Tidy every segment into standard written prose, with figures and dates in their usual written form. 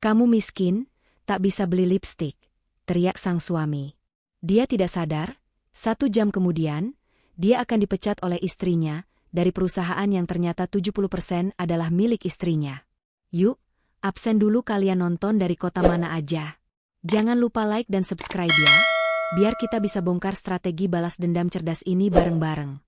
Kamu miskin, tak bisa beli lipstik, teriak sang suami. Dia tidak sadar, 1 jam kemudian, dia akan dipecat oleh istrinya, dari perusahaan yang ternyata 70% adalah milik istrinya. Yuk, absen dulu kalian nonton dari kota mana aja. Jangan lupa like dan subscribe ya, biar kita bisa bongkar strategi balas dendam cerdas ini bareng-bareng.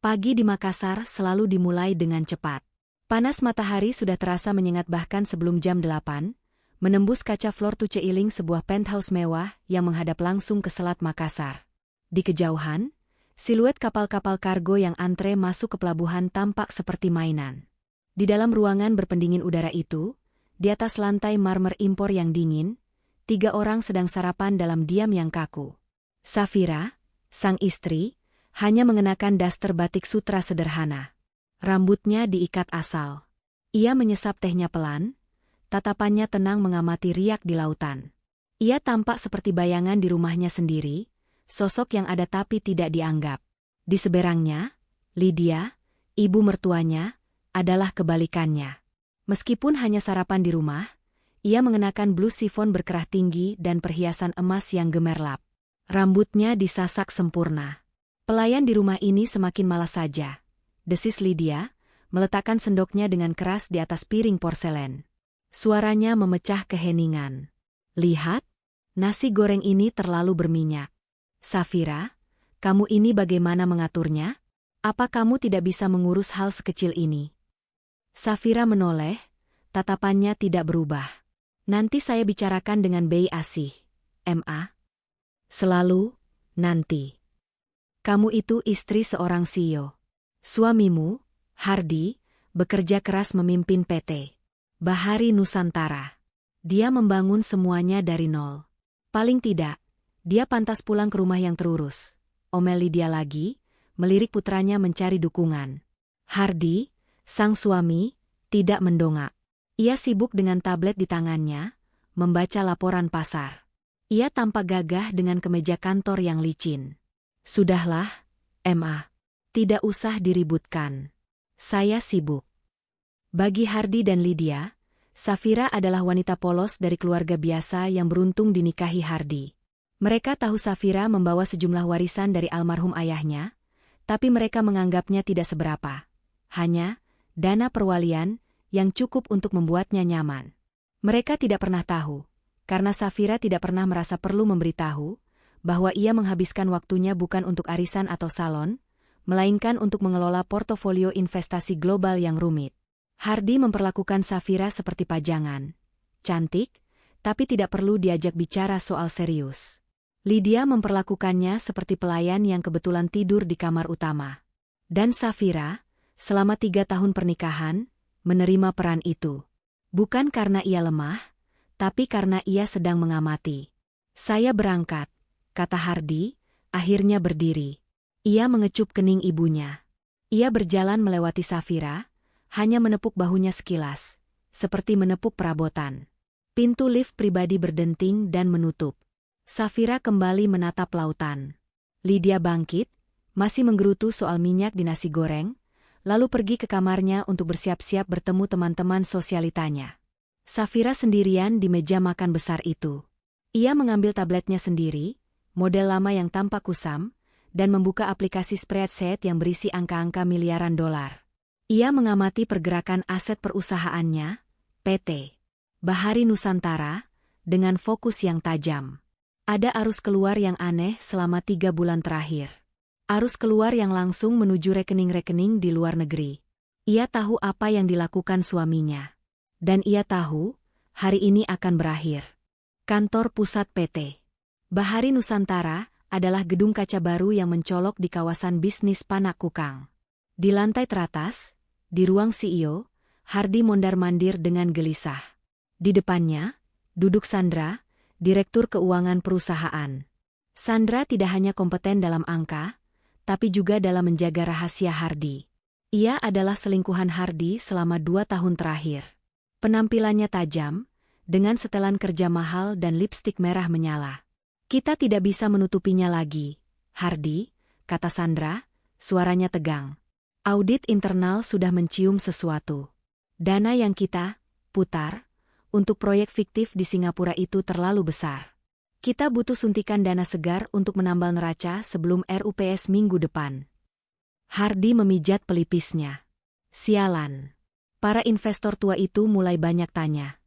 Pagi di Makassar selalu dimulai dengan cepat. Panas matahari sudah terasa menyengat bahkan sebelum jam 8, menembus kaca floor Tuce Iling sebuah penthouse mewah yang menghadap langsung ke Selat Makassar. Di kejauhan, siluet kapal-kapal kargo yang antre masuk ke pelabuhan tampak seperti mainan. Di dalam ruangan berpendingin udara itu, di atas lantai marmer impor yang dingin, 3 orang sedang sarapan dalam diam yang kaku. Safira, sang istri, hanya mengenakan daster batik sutra sederhana. Rambutnya diikat asal. Ia menyesap tehnya pelan, tatapannya tenang mengamati riak di lautan. Ia tampak seperti bayangan di rumahnya sendiri, sosok yang ada tapi tidak dianggap. Di seberangnya, Lydia, ibu mertuanya, adalah kebalikannya. Meskipun hanya sarapan di rumah, ia mengenakan blus sifon berkerah tinggi dan perhiasan emas yang gemerlap. Rambutnya disasak sempurna. Pelayan di rumah ini semakin malas saja, desis Lydia, meletakkan sendoknya dengan keras di atas piring porselen. Suaranya memecah keheningan. Lihat, nasi goreng ini terlalu berminyak. Safira, kamu ini bagaimana mengaturnya? Apa kamu tidak bisa mengurus hal sekecil ini? Safira menoleh, tatapannya tidak berubah. Nanti saya bicarakan dengan Bei Asih, Ma. Selalu, nanti. Kamu itu istri seorang CEO. Suamimu, Hardi, bekerja keras memimpin PT Bahari Nusantara. Dia membangun semuanya dari nol. Paling tidak, dia pantas pulang ke rumah yang terurus. Omel Lydia lagi, melirik putranya mencari dukungan. Hardi, sang suami, tidak mendongak. Ia sibuk dengan tablet di tangannya, membaca laporan pasar. Ia tampak gagah dengan kemeja kantor yang licin. Sudahlah, Ma. Tidak usah diributkan. Saya sibuk. Bagi Hardi dan Lydia, Safira adalah wanita polos dari keluarga biasa yang beruntung dinikahi Hardi. Mereka tahu Safira membawa sejumlah warisan dari almarhum ayahnya, tapi mereka menganggapnya tidak seberapa. Hanya dana perwalian yang cukup untuk membuatnya nyaman. Mereka tidak pernah tahu, karena Safira tidak pernah merasa perlu memberitahu, bahwa ia menghabiskan waktunya bukan untuk arisan atau salon, melainkan untuk mengelola portofolio investasi global yang rumit. Hardi memperlakukan Safira seperti pajangan. Cantik, tapi tidak perlu diajak bicara soal serius. Lydia memperlakukannya seperti pelayan yang kebetulan tidur di kamar utama. Dan Safira, selama 3 tahun pernikahan, menerima peran itu. Bukan karena ia lemah, tapi karena ia sedang mengamati. Saya berangkat, kata Hardi, akhirnya berdiri. Ia mengecup kening ibunya. Ia berjalan melewati Safira, hanya menepuk bahunya sekilas, seperti menepuk perabotan. Pintu lift pribadi berdenting dan menutup. Safira kembali menatap lautan. Lydia bangkit, masih menggerutu soal minyak di nasi goreng, lalu pergi ke kamarnya untuk bersiap-siap bertemu teman-teman sosialitanya. Safira sendirian di meja makan besar itu. Ia mengambil tabletnya sendiri, model lama yang tampak kusam, dan membuka aplikasi spreadsheet yang berisi angka-angka miliaran dolar. Ia mengamati pergerakan aset perusahaannya, PT Bahari Nusantara, dengan fokus yang tajam. Ada arus keluar yang aneh selama 3 bulan terakhir. Arus keluar yang langsung menuju rekening-rekening di luar negeri. Ia tahu apa yang dilakukan suaminya. Dan ia tahu, hari ini akan berakhir. Kantor pusat PT Bahari Nusantara adalah gedung kaca baru yang mencolok di kawasan bisnis Panak Kukang. Di lantai teratas, di ruang CEO, Hardi mondar-mandir dengan gelisah. Di depannya, duduk Sandra, Direktur Keuangan perusahaan. Sandra tidak hanya kompeten dalam angka, tapi juga dalam menjaga rahasia Hardi. Ia adalah selingkuhan Hardi selama 2 tahun terakhir. Penampilannya tajam, dengan setelan kerja mahal dan lipstik merah menyala. Kita tidak bisa menutupinya lagi, Hardi, kata Sandra, suaranya tegang. Audit internal sudah mencium sesuatu. Dana yang kita putar, untuk proyek fiktif di Singapura itu terlalu besar. Kita butuh suntikan dana segar untuk menambal neraca sebelum RUPS minggu depan. Hardy memijat pelipisnya. Sialan. Para investor tua itu mulai banyak tanya.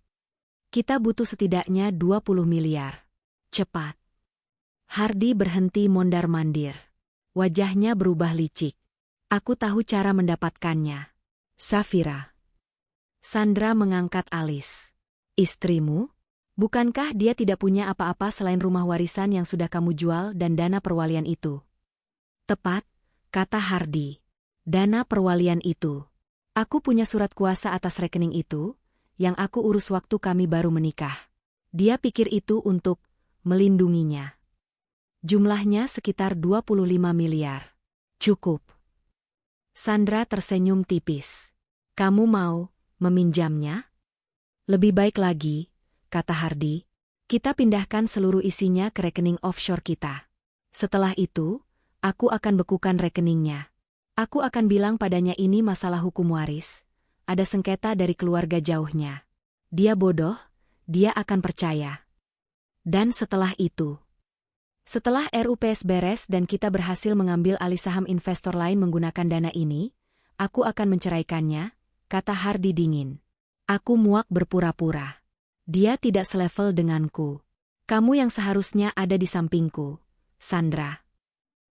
Kita butuh setidaknya 20 miliar. Cepat. Hardy berhenti mondar-mandir. Wajahnya berubah licik. Aku tahu cara mendapatkannya. Safira. Sandra mengangkat alis. Istrimu? Bukankah dia tidak punya apa-apa selain rumah warisan yang sudah kamu jual dan dana perwalian itu? Tepat, kata Hardy. Dana perwalian itu. Aku punya surat kuasa atas rekening itu, yang aku urus waktu kami baru menikah. Dia pikir itu untuk melindunginya. Jumlahnya sekitar 25 miliar. Cukup. Sandra tersenyum tipis. Kamu mau meminjamnya? Lebih baik lagi, kata Hardy, kita pindahkan seluruh isinya ke rekening offshore kita. Setelah itu, aku akan bekukan rekeningnya. Aku akan bilang padanya ini masalah hukum waris. Ada sengketa dari keluarga jauhnya. Dia bodoh, dia akan percaya. Dan setelah itu, setelah RUPS beres dan kita berhasil mengambil alih saham investor lain menggunakan dana ini, aku akan menceraikannya, kata Hardy dingin. Aku muak berpura-pura. Dia tidak selevel denganku. Kamu yang seharusnya ada di sampingku, Sandra.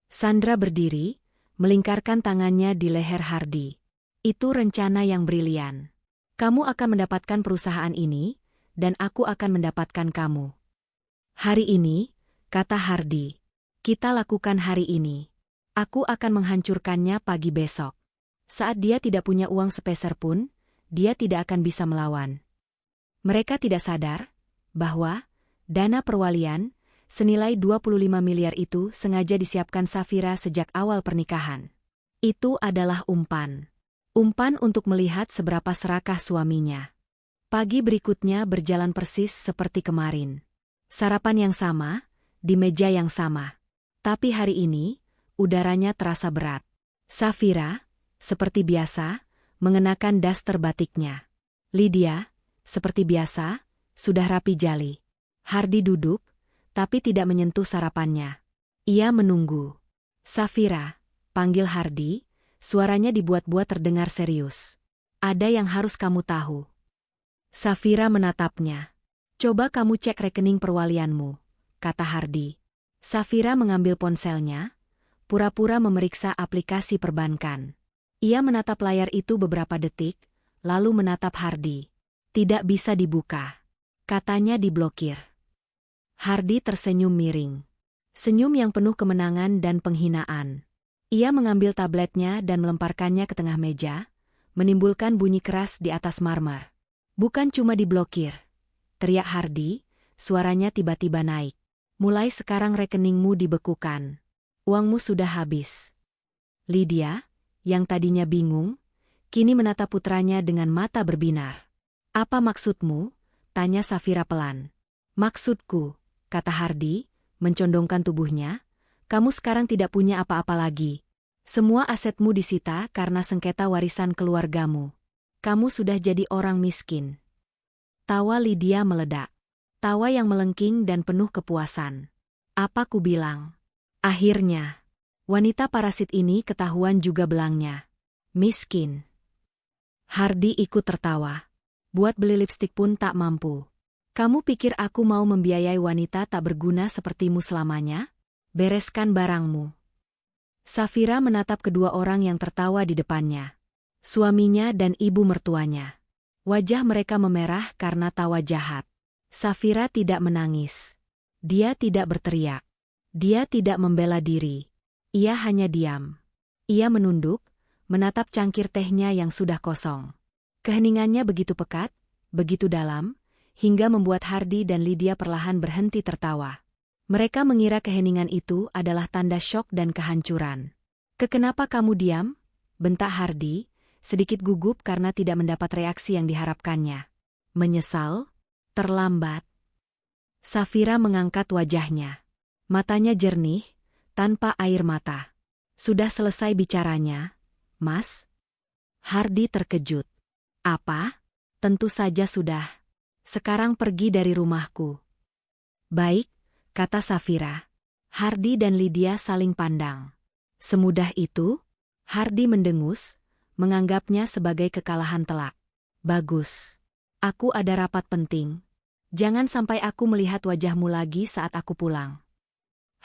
Sandra berdiri, melingkarkan tangannya di leher Hardy. Itu rencana yang brilian. Kamu akan mendapatkan perusahaan ini, dan aku akan mendapatkan kamu. Hari ini, kata Hardy, kita lakukan hari ini. Aku akan menghancurkannya pagi besok. Saat dia tidak punya uang sepeser pun, dia tidak akan bisa melawan. Mereka tidak sadar bahwa dana perwalian senilai 25 miliar itu sengaja disiapkan Safira sejak awal pernikahan. Itu adalah umpan. Umpan untuk melihat seberapa serakah suaminya. Pagi berikutnya berjalan persis seperti kemarin. Sarapan yang sama, di meja yang sama. Tapi hari ini, udaranya terasa berat. Safira, seperti biasa, mengenakan daster batiknya. Lydia, seperti biasa, sudah rapi jali. Hardy duduk, tapi tidak menyentuh sarapannya. Ia menunggu. Safira, panggil Hardy, suaranya dibuat-buat terdengar serius. Ada yang harus kamu tahu. Safira menatapnya. Coba kamu cek rekening perwalianmu, kata Hardy. Safira mengambil ponselnya, pura-pura memeriksa aplikasi perbankan. Ia menatap layar itu beberapa detik, lalu menatap Hardy. Tidak bisa dibuka. Katanya diblokir. Hardy tersenyum miring. Senyum yang penuh kemenangan dan penghinaan. Ia mengambil tabletnya dan melemparkannya ke tengah meja, menimbulkan bunyi keras di atas marmer. Bukan cuma diblokir, teriak Hardy, suaranya tiba-tiba naik. Mulai sekarang rekeningmu dibekukan. Uangmu sudah habis. Lydia, yang tadinya bingung, kini menatap putranya dengan mata berbinar. Apa maksudmu? Tanya Safira pelan. Maksudku, kata Hardy, mencondongkan tubuhnya, kamu sekarang tidak punya apa-apa lagi. Semua asetmu disita karena sengketa warisan keluargamu. Kamu sudah jadi orang miskin. Tawa Lydia meledak. Tawa yang melengking dan penuh kepuasan. Apa ku bilang? Akhirnya, wanita parasit ini ketahuan juga belangnya. Miskin. Hardy ikut tertawa. Buat beli lipstik pun tak mampu. Kamu pikir aku mau membiayai wanita tak berguna sepertimu selamanya? Bereskan barangmu. Safira menatap kedua orang yang tertawa di depannya. Suaminya dan ibu mertuanya. Wajah mereka memerah karena tawa jahat. Safira tidak menangis. Dia tidak berteriak. Dia tidak membela diri. Ia hanya diam. Ia menunduk, menatap cangkir tehnya yang sudah kosong. Keheningannya begitu pekat, begitu dalam, hingga membuat Hardy dan Lydia perlahan berhenti tertawa. Mereka mengira keheningan itu adalah tanda syok dan kehancuran. Kenapa kamu diam? Bentak Hardy, sedikit gugup karena tidak mendapat reaksi yang diharapkannya. Menyesal? Terlambat. Safira mengangkat wajahnya. Matanya jernih, tanpa air mata. Sudah selesai bicaranya, Mas? Hardy terkejut. Apa? Tentu saja sudah. Sekarang pergi dari rumahku. Baik, kata Safira. Hardi dan Lydia saling pandang. Semudah itu? Hardi mendengus, menganggapnya sebagai kekalahan telak. Bagus. Aku ada rapat penting. Jangan sampai aku melihat wajahmu lagi saat aku pulang.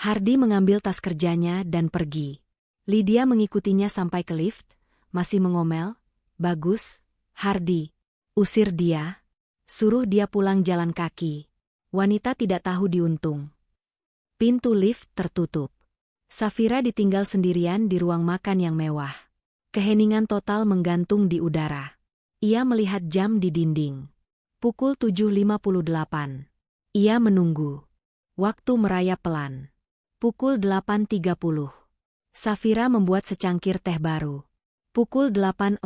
Hardi mengambil tas kerjanya dan pergi. Lydia mengikutinya sampai ke lift, masih mengomel, "Bagus, Hardi. Usir dia. Suruh dia pulang jalan kaki." Wanita tidak tahu diuntung. Pintu lift tertutup. Safira ditinggal sendirian di ruang makan yang mewah. Keheningan total menggantung di udara. Ia melihat jam di dinding. Pukul 7.58. Ia menunggu. Waktu merayap pelan. Pukul 8.30. Safira membuat secangkir teh baru. Pukul 8.45.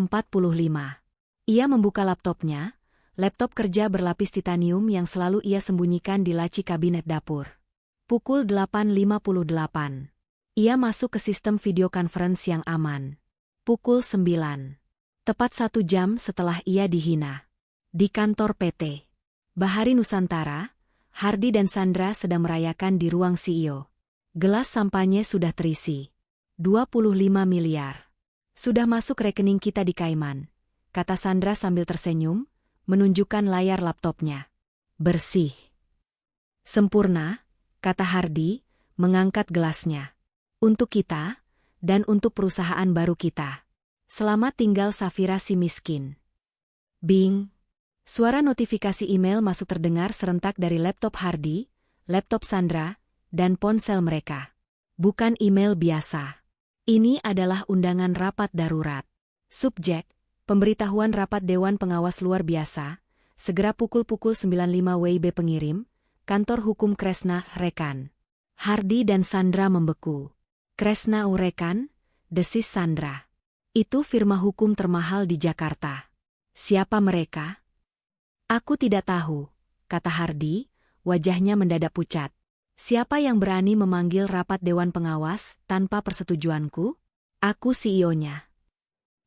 Ia membuka laptopnya. Laptop kerja berlapis titanium yang selalu ia sembunyikan di laci kabinet dapur. Pukul 8.58. Ia masuk ke sistem video conference yang aman. Pukul 9. Tepat 1 jam setelah ia dihina. Di kantor PT Bahari Nusantara, Hardi dan Sandra sedang merayakan di ruang CEO. Gelas sampahnya sudah terisi. 25 miliar. Sudah masuk rekening kita di Kaiman, kata Sandra sambil tersenyum, menunjukkan layar laptopnya. Bersih. Sempurna, kata Hardi, mengangkat gelasnya. Untuk kita, dan untuk perusahaan baru kita. Selamat tinggal Safira si miskin. Bing. Suara notifikasi email masuk terdengar serentak dari laptop Hardi, laptop Sandra, dan ponsel mereka. Bukan email biasa. Ini adalah undangan rapat darurat. Subjek, pemberitahuan rapat Dewan Pengawas luar biasa, segera pukul 95 WIB pengirim, Kantor Hukum Kresna, Rekan. Hardi dan Sandra membeku. Kresna Rekan, desis Sandra. Itu firma hukum termahal di Jakarta. Siapa mereka? Aku tidak tahu, kata Hardi, wajahnya mendadak pucat. Siapa yang berani memanggil rapat Dewan Pengawas tanpa persetujuanku? Aku CEO-nya.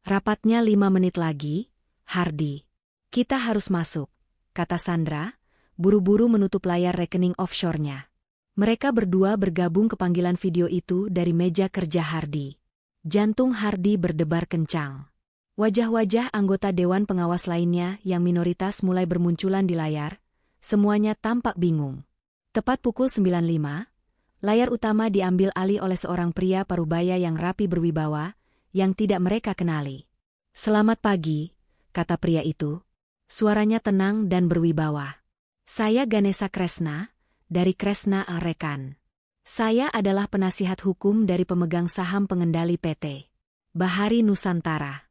Rapatnya 5 menit lagi, Hardi. Kita harus masuk, kata Sandra, buru-buru menutup layar rekening offshore-nya. Mereka berdua bergabung ke panggilan video itu dari meja kerja Hardi. Jantung Hardi berdebar kencang. Wajah-wajah anggota Dewan Pengawas lainnya yang minoritas mulai bermunculan di layar, semuanya tampak bingung. Tepat pukul 9.05, layar utama diambil alih oleh seorang pria parubaya yang rapi berwibawa, yang tidak mereka kenali. Selamat pagi, kata pria itu. Suaranya tenang dan berwibawa. Saya Ganesha Kresna, dari Kresna Rekan. Saya adalah penasihat hukum dari pemegang saham pengendali PT Bahari Nusantara.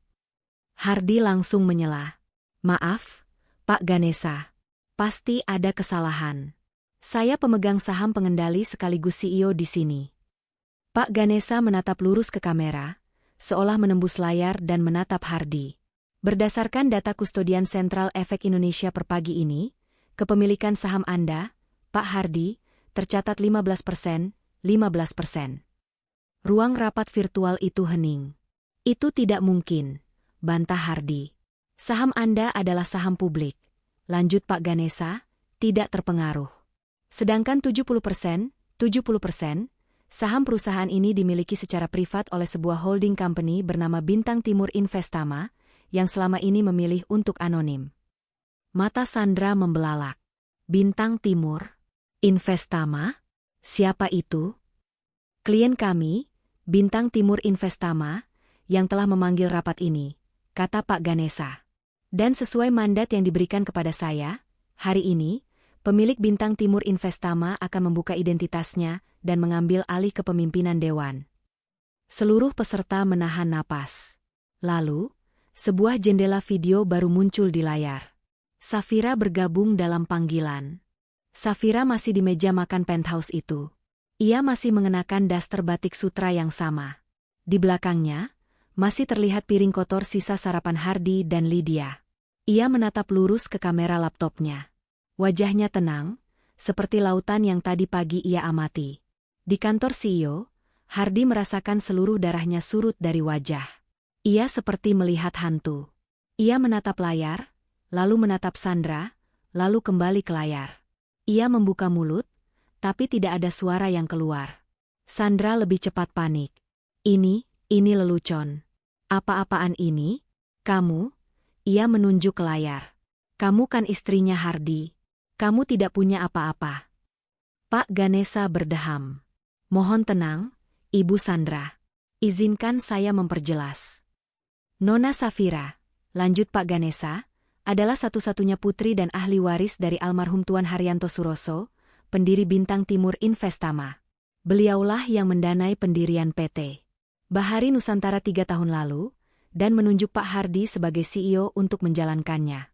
Hardi langsung menyela. Maaf, Pak Ganesha. Pasti ada kesalahan. Saya pemegang saham pengendali sekaligus CEO di sini. Pak Ganesha menatap lurus ke kamera, seolah menembus layar dan menatap Hardi. Berdasarkan data kustodian Sentral Efek Indonesia per pagi ini, kepemilikan saham Anda, Pak Hardi, tercatat 15%, 15%. Ruang rapat virtual itu hening. Itu tidak mungkin, bantah Hardi. Saham Anda adalah saham publik. Lanjut Pak Ganesha, tidak terpengaruh. Sedangkan 70%, saham perusahaan ini dimiliki secara privat oleh sebuah holding company bernama Bintang Timur Investama, yang selama ini memilih untuk anonim. Mata Sandra membelalak. Bintang Timur? Investama? Siapa itu? Klien kami, Bintang Timur Investama, yang telah memanggil rapat ini, kata Pak Ganesha. Dan sesuai mandat yang diberikan kepada saya, hari ini, pemilik Bintang Timur Investama akan membuka identitasnya dan mengambil alih kepemimpinan Dewan. Seluruh peserta menahan napas. Lalu, sebuah jendela video baru muncul di layar. Safira bergabung dalam panggilan. Safira masih di meja makan penthouse itu. Ia masih mengenakan daster batik sutra yang sama. Di belakangnya, masih terlihat piring kotor sisa sarapan Hardi dan Lydia. Ia menatap lurus ke kamera laptopnya. Wajahnya tenang, seperti lautan yang tadi pagi ia amati. Di kantor CEO, Hardi merasakan seluruh darahnya surut dari wajah. Ia seperti melihat hantu. Ia menatap layar, lalu menatap Sandra, lalu kembali ke layar. Ia membuka mulut, tapi tidak ada suara yang keluar. Sandra lebih cepat panik. Ini lelucon. Apa-apaan ini? Kamu? Ia menunjuk ke layar. Kamu kan istrinya Hardy. Kamu tidak punya apa-apa. Pak Ganesha berdeham. Mohon tenang, Ibu Sandra. Izinkan saya memperjelas. Nona Safira, lanjut Pak Ganesha, adalah satu-satunya putri dan ahli waris dari almarhum Tuan Haryanto Suroso, pendiri Bintang Timur Investama. Beliaulah yang mendanai pendirian PT Bahari Nusantara 3 tahun lalu, dan menunjuk Pak Hardy sebagai CEO untuk menjalankannya.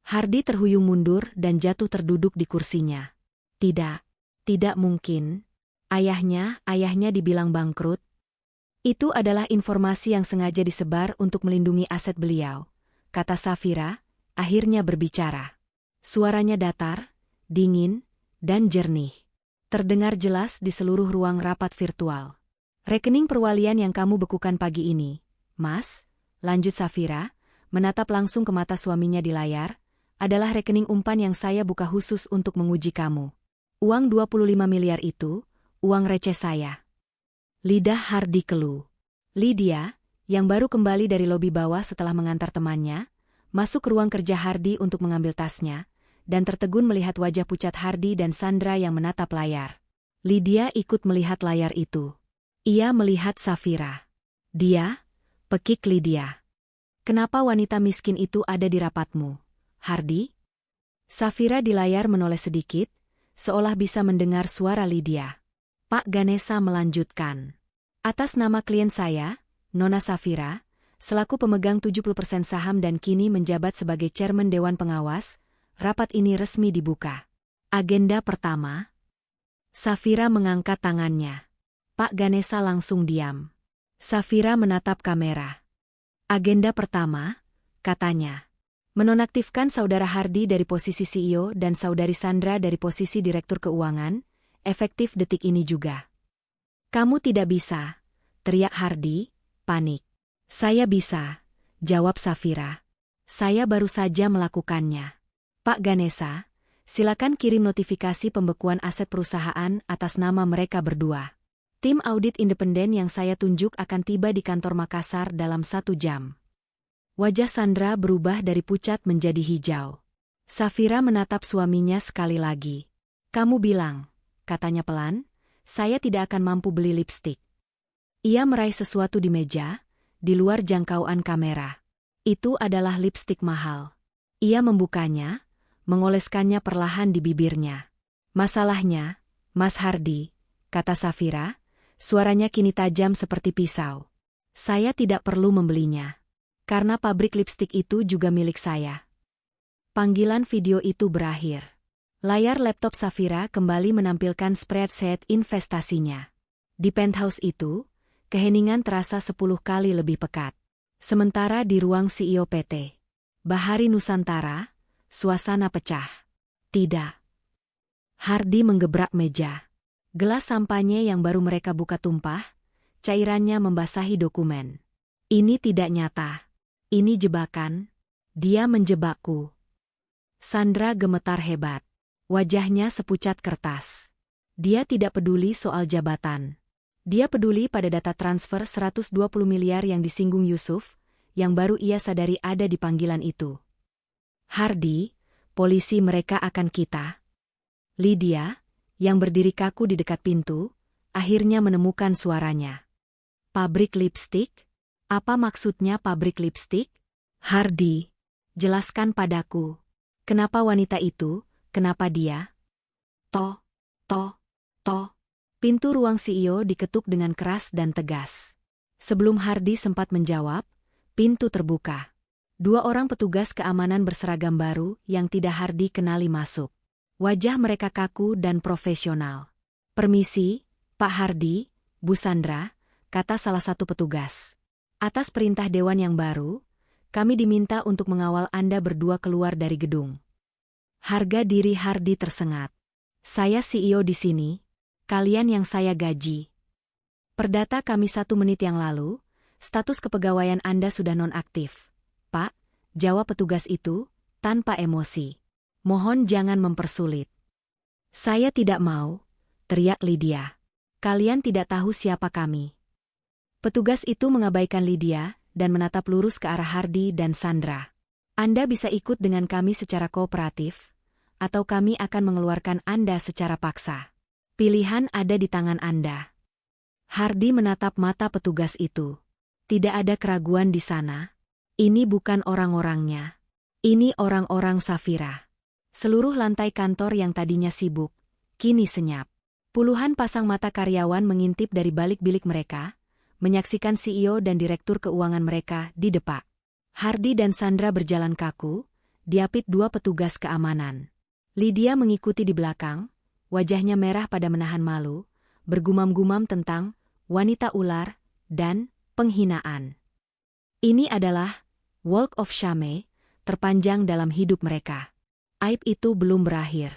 Hardy terhuyung mundur dan jatuh terduduk di kursinya. Tidak mungkin. Ayahnya dibilang bangkrut. Itu adalah informasi yang sengaja disebar untuk melindungi aset beliau, kata Safira, akhirnya berbicara. Suaranya datar, dingin, dan jernih. Terdengar jelas di seluruh ruang rapat virtual. Rekening perwalian yang kamu bekukan pagi ini, Mas, lanjut Safira, menatap langsung ke mata suaminya di layar, adalah rekening umpan yang saya buka khusus untuk menguji kamu. Uang 25 miliar itu, uang receh saya. Lidah Hardy keluh. Lydia, yang baru kembali dari lobi bawah setelah mengantar temannya, masuk ke ruang kerja Hardy untuk mengambil tasnya, dan tertegun melihat wajah pucat Hardy dan Sandra yang menatap layar. Lydia ikut melihat layar itu. Ia melihat Safira. Dia, pekik Lydia. Kenapa wanita miskin itu ada di rapatmu, Hardy? Safira di layar menoleh sedikit, seolah bisa mendengar suara Lydia. Pak Ganesha melanjutkan. Atas nama klien saya, Nona Safira, selaku pemegang 70% saham dan kini menjabat sebagai Chairman Dewan Pengawas, rapat ini resmi dibuka. Agenda pertama. Safira mengangkat tangannya. Pak Ganesha langsung diam. Safira menatap kamera. Agenda pertama, katanya. Menonaktifkan saudara Hardy dari posisi CEO dan saudari Sandra dari posisi Direktur Keuangan, efektif detik ini juga. Kamu tidak bisa, teriak Hardy, panik. Saya bisa, jawab Safira. Saya baru saja melakukannya. Pak Ganesha, silakan kirim notifikasi pembekuan aset perusahaan atas nama mereka berdua. Tim audit independen yang saya tunjuk akan tiba di kantor Makassar dalam 1 jam. Wajah Sandra berubah dari pucat menjadi hijau. Safira menatap suaminya sekali lagi. Kamu bilang, katanya pelan, saya tidak akan mampu beli lipstik. Ia meraih sesuatu di meja, di luar jangkauan kamera. Itu adalah lipstik mahal. Ia membukanya, mengoleskannya perlahan di bibirnya. Masalahnya, Mas Hardy, kata Safira, suaranya kini tajam seperti pisau. Saya tidak perlu membelinya. Karena pabrik lipstik itu juga milik saya. Panggilan video itu berakhir. Layar laptop Safira kembali menampilkan spreadsheet investasinya. Di penthouse itu, keheningan terasa 10 kali lebih pekat. Sementara di ruang CEO PT Bahari Nusantara, suasana pecah. Tidak. Hardy menggebrak meja. Gelas sampahnya yang baru mereka buka tumpah, cairannya membasahi dokumen. Ini tidak nyata. Ini jebakan. Dia menjebakku. Sandra gemetar hebat. Wajahnya sepucat kertas. Dia tidak peduli soal jabatan. Dia peduli pada data transfer 120 miliar yang disinggung Yusuf, yang baru ia sadari ada di panggilan itu. Hardy, polisi mereka akan kita. Lydia, yang berdiri kaku di dekat pintu, akhirnya menemukan suaranya. Pabrik lipstik? Apa maksudnya pabrik lipstik? Hardy, jelaskan padaku. Kenapa wanita itu? Kenapa dia? Toh. Pintu ruang CEO diketuk dengan keras dan tegas. Sebelum Hardy sempat menjawab, pintu terbuka. 2 orang petugas keamanan berseragam baru yang tidak Hardy kenali masuk. Wajah mereka kaku dan profesional. Permisi, Pak Hardy, Bu Sandra, kata salah satu petugas. Atas perintah Dewan yang baru, kami diminta untuk mengawal Anda berdua keluar dari gedung. Harga diri Hardy tersengat. Saya CEO di sini, kalian yang saya gaji. Perdata kami 1 menit yang lalu, status kepegawaian Anda sudah nonaktif. Pak, jawab petugas itu, tanpa emosi. Mohon jangan mempersulit. Saya tidak mau, teriak Lydia. Kalian tidak tahu siapa kami. Petugas itu mengabaikan Lydia dan menatap lurus ke arah Hardy dan Sandra. Anda bisa ikut dengan kami secara kooperatif, atau kami akan mengeluarkan Anda secara paksa. Pilihan ada di tangan Anda. Hardy menatap mata petugas itu. Tidak ada keraguan di sana. Ini bukan orang-orangnya. Ini orang-orang Safira. Seluruh lantai kantor yang tadinya sibuk, kini senyap. Puluhan pasang mata karyawan mengintip dari balik bilik mereka, menyaksikan CEO dan direktur keuangan mereka di depan. Hardy dan Sandra berjalan kaku, diapit dua petugas keamanan. Lydia mengikuti di belakang, wajahnya merah pada menahan malu, bergumam-gumam tentang wanita ular dan penghinaan. Ini adalah Walk of Shame terpanjang dalam hidup mereka. Aib itu belum berakhir.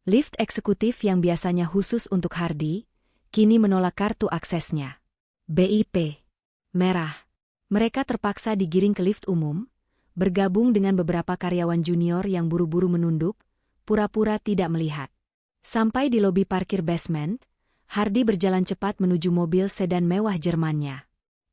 Lift eksekutif yang biasanya khusus untuk Hardy, kini menolak kartu aksesnya. BIP merah. Mereka terpaksa digiring ke lift umum, bergabung dengan beberapa karyawan junior yang buru-buru menunduk, pura-pura tidak melihat. Sampai di lobi parkir basement, Hardy berjalan cepat menuju mobil sedan mewah Jermannya.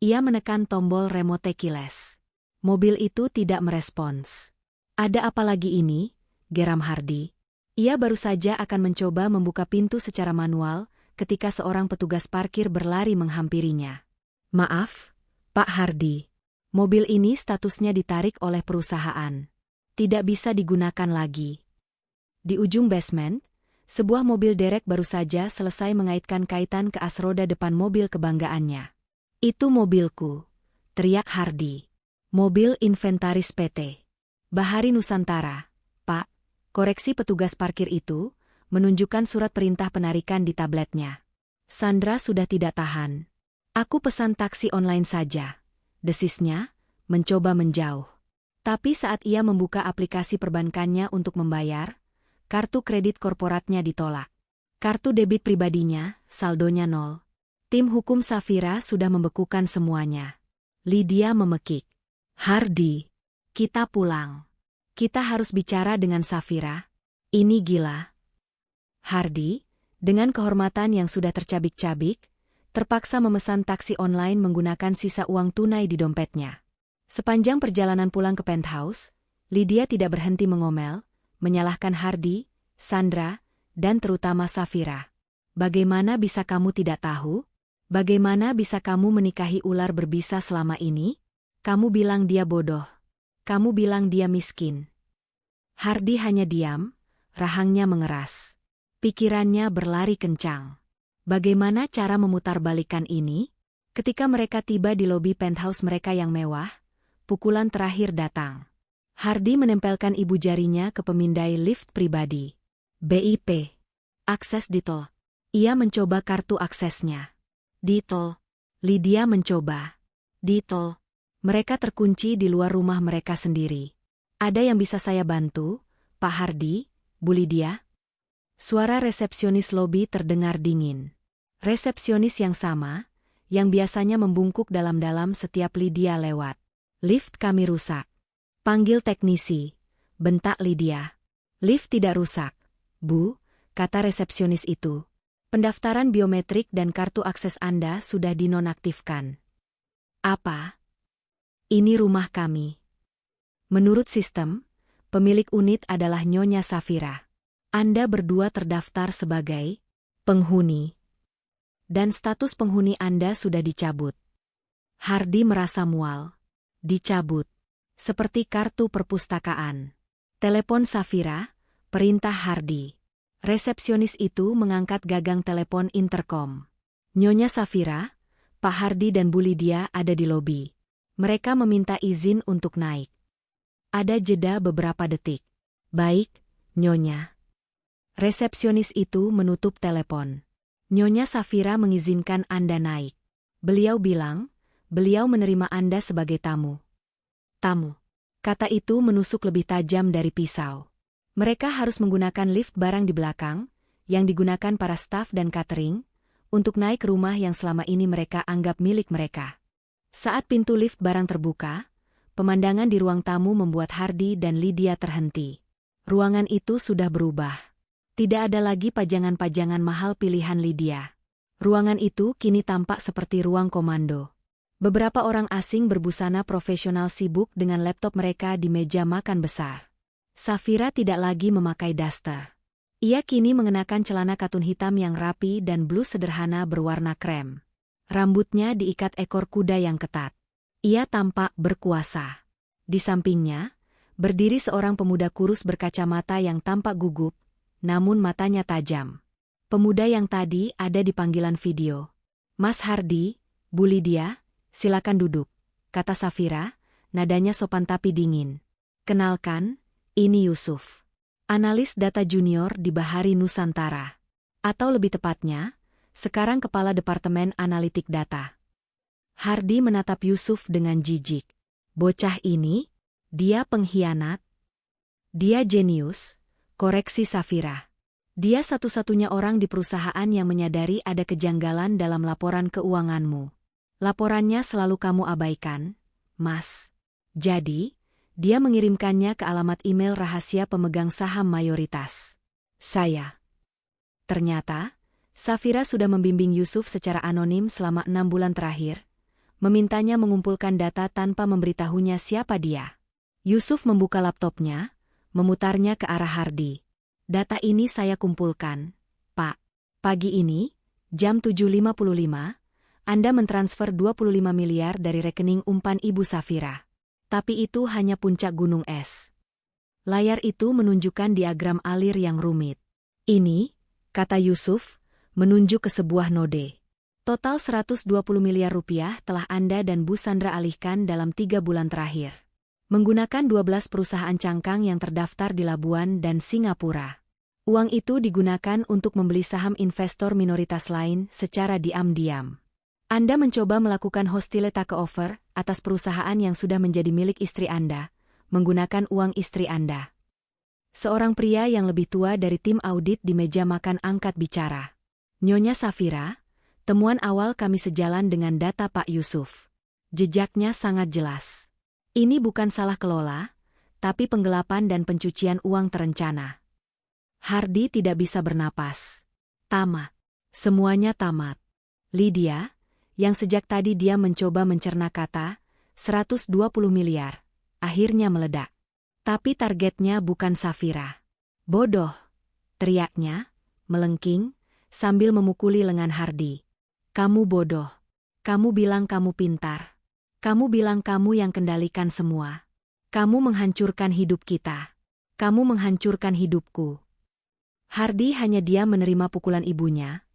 Ia menekan tombol remote keyless. Mobil itu tidak merespons. Ada apa lagi ini? Geram Hardy. Ia baru saja akan mencoba membuka pintu secara manual ketika seorang petugas parkir berlari menghampirinya. Maaf, Pak Hardy. Mobil ini statusnya ditarik oleh perusahaan. Tidak bisa digunakan lagi. Di ujung basement, sebuah mobil derek baru saja selesai mengaitkan kaitan ke as roda depan mobil kebanggaannya. Itu mobilku, teriak Hardy. Mobil inventaris PT Bahari Nusantara, Pak. Koreksi petugas parkir itu, menunjukkan surat perintah penarikan di tabletnya. Sandra sudah tidak tahan. Aku pesan taksi online saja. Desisnya, mencoba menjauh. Tapi saat ia membuka aplikasi perbankannya untuk membayar, kartu kredit korporatnya ditolak. Kartu debit pribadinya, saldonya 0. Tim hukum Safira sudah membekukan semuanya. Lydia memekik. Hardy, kita pulang. Kita harus bicara dengan Safira. Ini gila. Hardy, dengan kehormatan yang sudah tercabik-cabik, terpaksa memesan taksi online menggunakan sisa uang tunai di dompetnya. Sepanjang perjalanan pulang ke penthouse, Lydia tidak berhenti mengomel, menyalahkan Hardy, Sandra, dan terutama Safira. Bagaimana bisa kamu tidak tahu? Bagaimana bisa kamu menikahi ular berbisa selama ini? Kamu bilang dia bodoh. Kamu bilang dia miskin. Hardy hanya diam, rahangnya mengeras. Pikirannya berlari kencang. Bagaimana cara memutarbalikkan ini? Ketika mereka tiba di lobi penthouse mereka yang mewah, pukulan terakhir datang. Hardy menempelkan ibu jarinya ke pemindai lift pribadi. BIP. Akses di tol. Ia mencoba kartu aksesnya. Di tol. Lydia mencoba. Di tol. Mereka terkunci di luar rumah mereka sendiri. Ada yang bisa saya bantu, Pak Hardy, Bu Lydia? Suara resepsionis lobi terdengar dingin. Resepsionis yang sama, yang biasanya membungkuk dalam-dalam setiap Lydia lewat. Lift kami rusak. Panggil teknisi, bentak Lydia. Lift tidak rusak, Bu, kata resepsionis itu. Pendaftaran biometrik dan kartu akses Anda sudah dinonaktifkan. Apa? Ini rumah kami. Menurut sistem, pemilik unit adalah Nyonya Safira. Anda berdua terdaftar sebagai penghuni. Dan status penghuni Anda sudah dicabut. Hardy merasa mual. Dicabut. Seperti kartu perpustakaan. Telepon Safira, perintah Hardy. Resepsionis itu mengangkat gagang telepon intercom. Nyonya Safira, Pak Hardy dan Bu Lydia ada di lobi. Mereka meminta izin untuk naik. Ada jeda beberapa detik. Baik, Nyonya. Resepsionis itu menutup telepon. Nyonya Safira mengizinkan Anda naik. Beliau bilang, beliau menerima Anda sebagai tamu. Tamu. Kata itu menusuk lebih tajam dari pisau. Mereka harus menggunakan lift barang di belakang, yang digunakan para staf dan catering, untuk naik ke rumah yang selama ini mereka anggap milik mereka. Saat pintu lift barang terbuka, pemandangan di ruang tamu membuat Hardy dan Lydia terhenti. Ruangan itu sudah berubah. Tidak ada lagi pajangan-pajangan mahal pilihan Lydia. Ruangan itu kini tampak seperti ruang komando. Beberapa orang asing berbusana profesional sibuk dengan laptop mereka di meja makan besar. Safira tidak lagi memakai daster. Ia kini mengenakan celana katun hitam yang rapi dan blus sederhana berwarna krem. Rambutnya diikat ekor kuda yang ketat. Ia tampak berkuasa. Di sampingnya, berdiri seorang pemuda kurus berkacamata yang tampak gugup, namun matanya tajam. Pemuda yang tadi ada di panggilan video. "Mas Hardy, Bu Lydia, silakan duduk," kata Safira, nadanya sopan tapi dingin. "Kenalkan, ini Yusuf. Analis data junior di Bahari Nusantara. Atau lebih tepatnya, sekarang Kepala Departemen Analitik Data." Hardy menatap Yusuf dengan jijik. Bocah ini, dia pengkhianat. Dia jenius, koreksi Safira. Dia satu-satunya orang di perusahaan yang menyadari ada kejanggalan dalam laporan keuanganmu. Laporannya selalu kamu abaikan, Mas. Jadi, dia mengirimkannya ke alamat email rahasia pemegang saham mayoritas. Saya. Ternyata, Safira sudah membimbing Yusuf secara anonim selama 6 bulan terakhir, memintanya mengumpulkan data tanpa memberitahunya siapa dia. Yusuf membuka laptopnya, memutarnya ke arah Hardy. "Data ini saya kumpulkan, Pak. Pagi ini, jam 7.55, Anda mentransfer 25 miliar dari rekening umpan Ibu Safira. Tapi itu hanya puncak gunung es." Layar itu menunjukkan diagram alir yang rumit. "Ini," kata Yusuf, menunjuk ke sebuah node. "Total 120 miliar rupiah telah Anda dan Bu Sandra alihkan dalam 3 bulan terakhir. Menggunakan 12 perusahaan cangkang yang terdaftar di Labuan dan Singapura. Uang itu digunakan untuk membeli saham investor minoritas lain secara diam-diam. Anda mencoba melakukan hostile takeover atas perusahaan yang sudah menjadi milik istri Anda, menggunakan uang istri Anda." Seorang pria yang lebih tua dari tim audit di meja makan angkat bicara. "Nyonya Safira, temuan awal kami sejalan dengan data Pak Yusuf. Jejaknya sangat jelas. Ini bukan salah kelola, tapi penggelapan dan pencucian uang terencana." Hardy tidak bisa bernapas. Tamat. Semuanya tamat. Lydia, yang sejak tadi dia mencoba mencerna kata 120 miliar, akhirnya meledak. Tapi targetnya bukan Safira. "Bodoh," teriaknya, melengking, sambil memukuli lengan Hardy. "Kamu bodoh. Kamu bilang kamu pintar. Kamu bilang kamu yang kendalikan semua. Kamu menghancurkan hidup kita. Kamu menghancurkan hidupku." Hardy hanya diam menerima pukulan ibunya.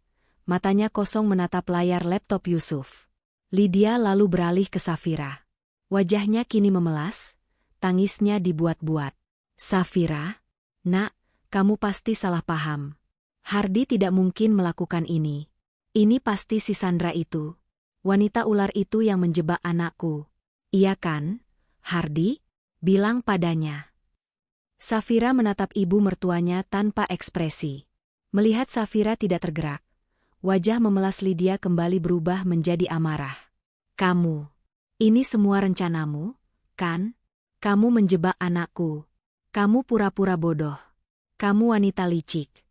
Matanya kosong menatap layar laptop Yusuf. Lydia lalu beralih ke Safira. Wajahnya kini memelas, tangisnya dibuat-buat. "Safira, nak, kamu pasti salah paham. Hardy tidak mungkin melakukan ini. Ini pasti si Sandra itu. Wanita ular itu yang menjebak anakku. Iya kan, Hardy? Bilang padanya." Safira menatap ibu mertuanya tanpa ekspresi. Melihat Safira tidak tergerak, wajah memelas Lydia kembali berubah menjadi amarah. "Kamu, ini semua rencanamu, kan? Kamu menjebak anakku. Kamu pura-pura bodoh. Kamu wanita licik."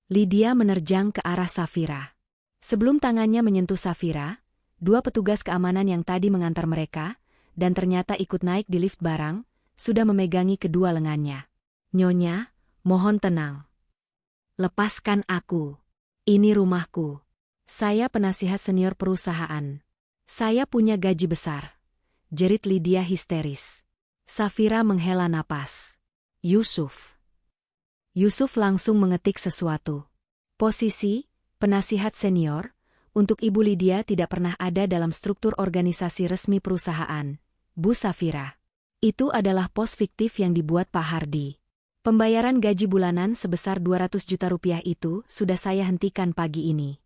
Lydia menerjang ke arah Safira. Sebelum tangannya menyentuh Safira, 2 petugas keamanan yang tadi mengantar mereka, dan ternyata ikut naik di lift barang, sudah memegangi kedua lengannya. "Nyonya, mohon tenang. Lepaskan aku. Ini rumahku. Saya penasihat senior perusahaan. Saya punya gaji besar," jerit Lydia histeris. Safira menghela napas. "Yusuf." Yusuf langsung mengetik sesuatu. Posisi, penasihat senior, untuk Ibu Lydia tidak pernah ada dalam struktur organisasi resmi perusahaan, Bu Safira. Itu adalah pos fiktif yang dibuat Pak Hardy. Pembayaran gaji bulanan sebesar 200 juta rupiah itu sudah saya hentikan pagi ini.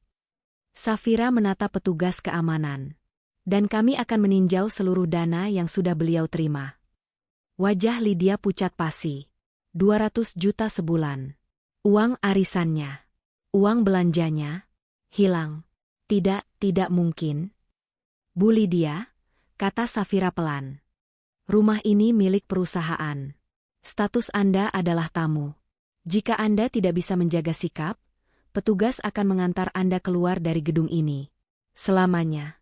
Safira menatap petugas keamanan. "Dan kami akan meninjau seluruh dana yang sudah beliau terima." Wajah Lydia pucat pasi. 200 juta sebulan. Uang arisannya. Uang belanjanya. Hilang. Tidak mungkin." "Bu Lydia," kata Safira pelan. "Rumah ini milik perusahaan. Status Anda adalah tamu. Jika Anda tidak bisa menjaga sikap, petugas akan mengantar Anda keluar dari gedung ini. Selamanya.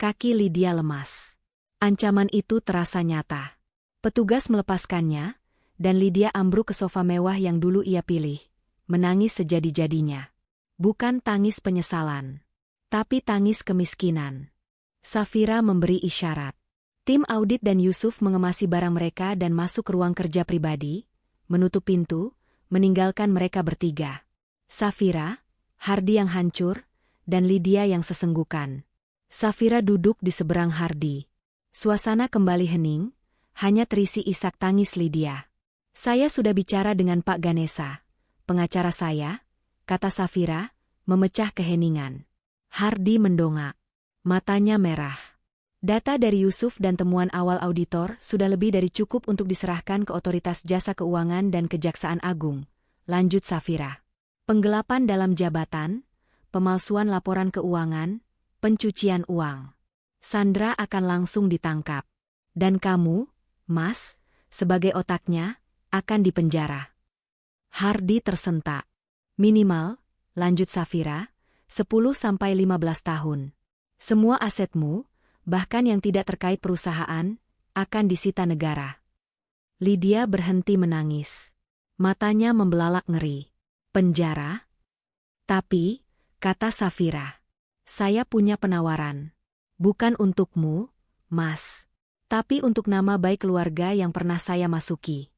Kaki Lydia lemas. Ancaman itu terasa nyata. Petugas melepaskannya, dan Lydia ambruk ke sofa mewah yang dulu ia pilih, menangis sejadi-jadinya. Bukan tangis penyesalan, tapi tangis kemiskinan. Safira memberi isyarat. Tim audit dan Yusuf mengemasi barang mereka dan masuk ke ruang kerja pribadi, menutup pintu, meninggalkan mereka bertiga. Safira, Hardi yang hancur, dan Lydia yang sesenggukan. Safira duduk di seberang Hardi. Suasana kembali hening, hanya terisi isak tangis Lydia. Saya sudah bicara dengan Pak Ganesa, pengacara saya, kata Safira, memecah keheningan. Hardi mendongak. Matanya merah. Data dari Yusuf dan temuan awal auditor sudah lebih dari cukup untuk diserahkan ke Otoritas Jasa Keuangan dan Kejaksaan Agung, lanjut Safira. Penggelapan dalam jabatan, pemalsuan laporan keuangan, pencucian uang. Sandra akan langsung ditangkap. Dan kamu, Mas, sebagai otaknya, akan dipenjara. Hardi tersentak. Minimal, lanjut Safira, 10-15 tahun. Semua asetmu, bahkan yang tidak terkait perusahaan, akan disita negara. Lydia berhenti menangis. Matanya membelalak ngeri. Penjara? Tapi, kata Safira, saya punya penawaran. Bukan untukmu, Mas, tapi untuk nama baik keluarga yang pernah saya masuki.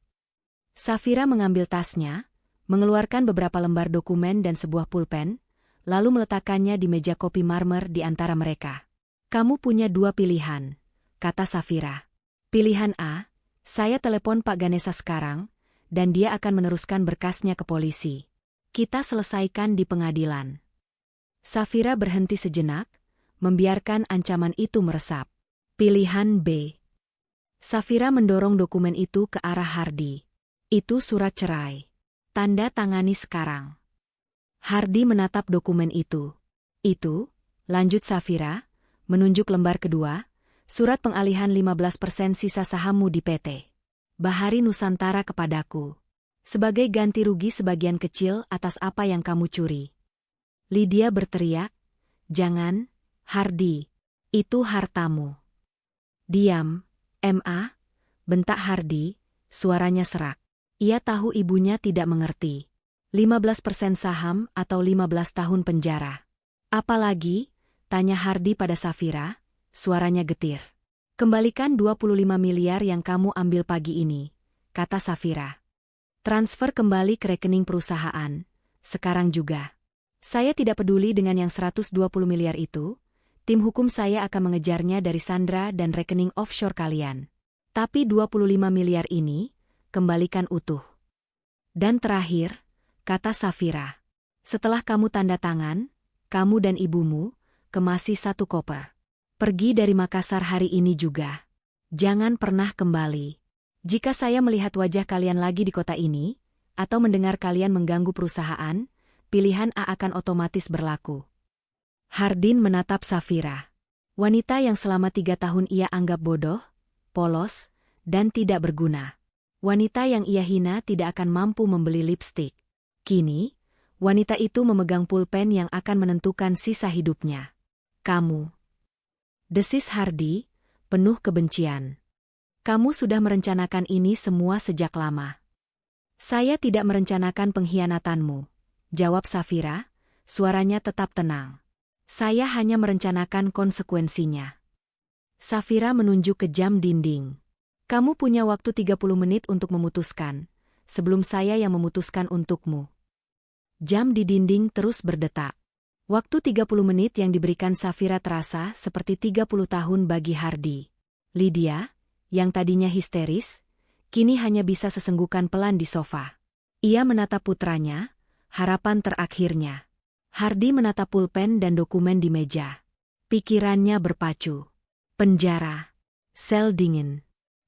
Safira mengambil tasnya, mengeluarkan beberapa lembar dokumen dan sebuah pulpen, lalu meletakkannya di meja kopi marmer di antara mereka. Kamu punya dua pilihan, kata Safira. Pilihan A, saya telepon Pak Ganesa sekarang, dan dia akan meneruskan berkasnya ke polisi. Kita selesaikan di pengadilan. Safira berhenti sejenak, membiarkan ancaman itu meresap. Pilihan B. Safira mendorong dokumen itu ke arah Hardi. Itu surat cerai. Tanda tangani sekarang. Hardi menatap dokumen itu. Itu, lanjut Safira, menunjuk lembar kedua, surat pengalihan 15% sisa sahammu di PT Bahari Nusantara kepadaku. Sebagai ganti rugi sebagian kecil atas apa yang kamu curi. Lydia berteriak, jangan, Hardi, itu hartamu. Diam, Ma, bentak Hardi, suaranya serak. Ia tahu ibunya tidak mengerti. 15% saham atau 15 tahun penjara. Apalagi, tanya Hardi pada Safira, suaranya getir. Kembalikan 25 miliar yang kamu ambil pagi ini, kata Safira. Transfer kembali ke rekening perusahaan, sekarang juga. Saya tidak peduli dengan yang 120 miliar itu, tim hukum saya akan mengejarnya dari Sandra dan rekening offshore kalian. Tapi 25 miliar ini, kembalikan utuh. Dan terakhir, kata Safira, setelah kamu tanda tangan, kamu dan ibumu, kemasi satu koper. Pergi dari Makassar hari ini juga. Jangan pernah kembali. Jika saya melihat wajah kalian lagi di kota ini, atau mendengar kalian mengganggu perusahaan, pilihan A akan otomatis berlaku. Hardin menatap Safira. Wanita yang selama 3 tahun ia anggap bodoh, polos, dan tidak berguna. Wanita yang ia hina tidak akan mampu membeli lipstik. Kini, wanita itu memegang pulpen yang akan menentukan sisa hidupnya. Kamu. Desis Hardi, penuh kebencian. Kamu sudah merencanakan ini semua sejak lama. Saya tidak merencanakan pengkhianatanmu, jawab Safira, suaranya tetap tenang. Saya hanya merencanakan konsekuensinya. Safira menunjuk ke jam dinding. Kamu punya waktu 30 menit untuk memutuskan, sebelum saya yang memutuskan untukmu. Jam di dinding terus berdetak. Waktu 30 menit yang diberikan Safira terasa seperti 30 tahun bagi Hardi. Lydia, yang tadinya histeris, kini hanya bisa sesenggukan pelan di sofa. Ia menatap putranya, harapan terakhirnya. Hardi menatap pulpen dan dokumen di meja. Pikirannya berpacu. Penjara. Sel dingin.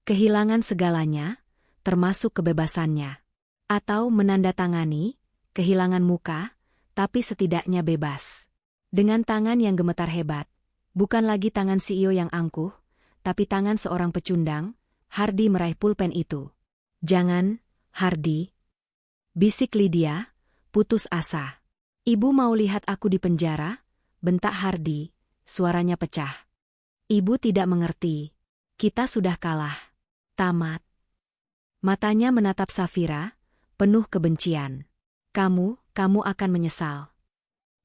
Kehilangan segalanya, termasuk kebebasannya. Atau menandatangani, kehilangan muka, tapi setidaknya bebas. Dengan tangan yang gemetar hebat, bukan lagi tangan CEO yang angkuh, tapi tangan seorang pecundang, Hardi meraih pulpen itu. Jangan, Hardy. Bisik Lydia, putus asa. Ibu mau lihat aku di penjara? Bentak Hardy, suaranya pecah. Ibu tidak mengerti. Kita sudah kalah. Tamat. Matanya menatap Safira, penuh kebencian. Kamu akan menyesal.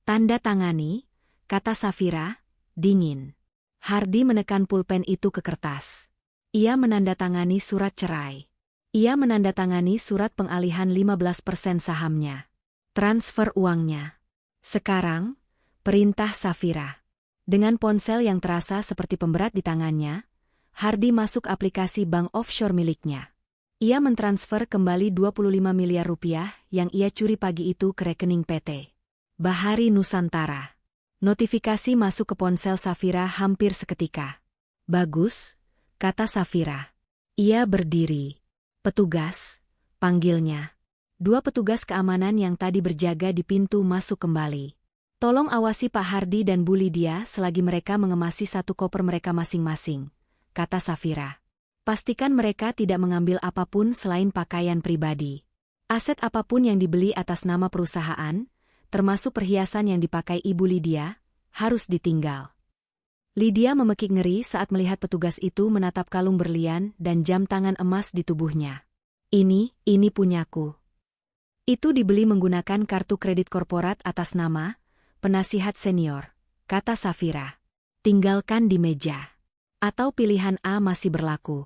Tanda tangani, kata Safira, dingin. Hardy menekan pulpen itu ke kertas. Ia menandatangani surat cerai. Ia menandatangani surat pengalihan 15% sahamnya. Transfer uangnya. Sekarang, perintah Safira. Dengan ponsel yang terasa seperti pemberat di tangannya, Hardy masuk aplikasi bank offshore miliknya. Ia mentransfer kembali 25 miliar rupiah yang ia curi pagi itu ke rekening PT Bahari Nusantara. Notifikasi masuk ke ponsel Safira hampir seketika. Bagus, kata Safira. Ia berdiri. Petugas, panggilnya. 2 petugas keamanan yang tadi berjaga di pintu masuk kembali. Tolong awasi Pak Hardy dan Bu Lydia selagi mereka mengemasi 1 koper mereka masing-masing, kata Safira. Pastikan mereka tidak mengambil apapun selain pakaian pribadi. Aset apapun yang dibeli atas nama perusahaan, termasuk perhiasan yang dipakai Ibu Lydia, harus ditinggal. Lydia memekik ngeri saat melihat petugas itu menatap kalung berlian dan jam tangan emas di tubuhnya. Ini punyaku. Itu dibeli menggunakan kartu kredit korporat atas nama penasihat senior, kata Safira. Tinggalkan di meja. Atau pilihan A masih berlaku.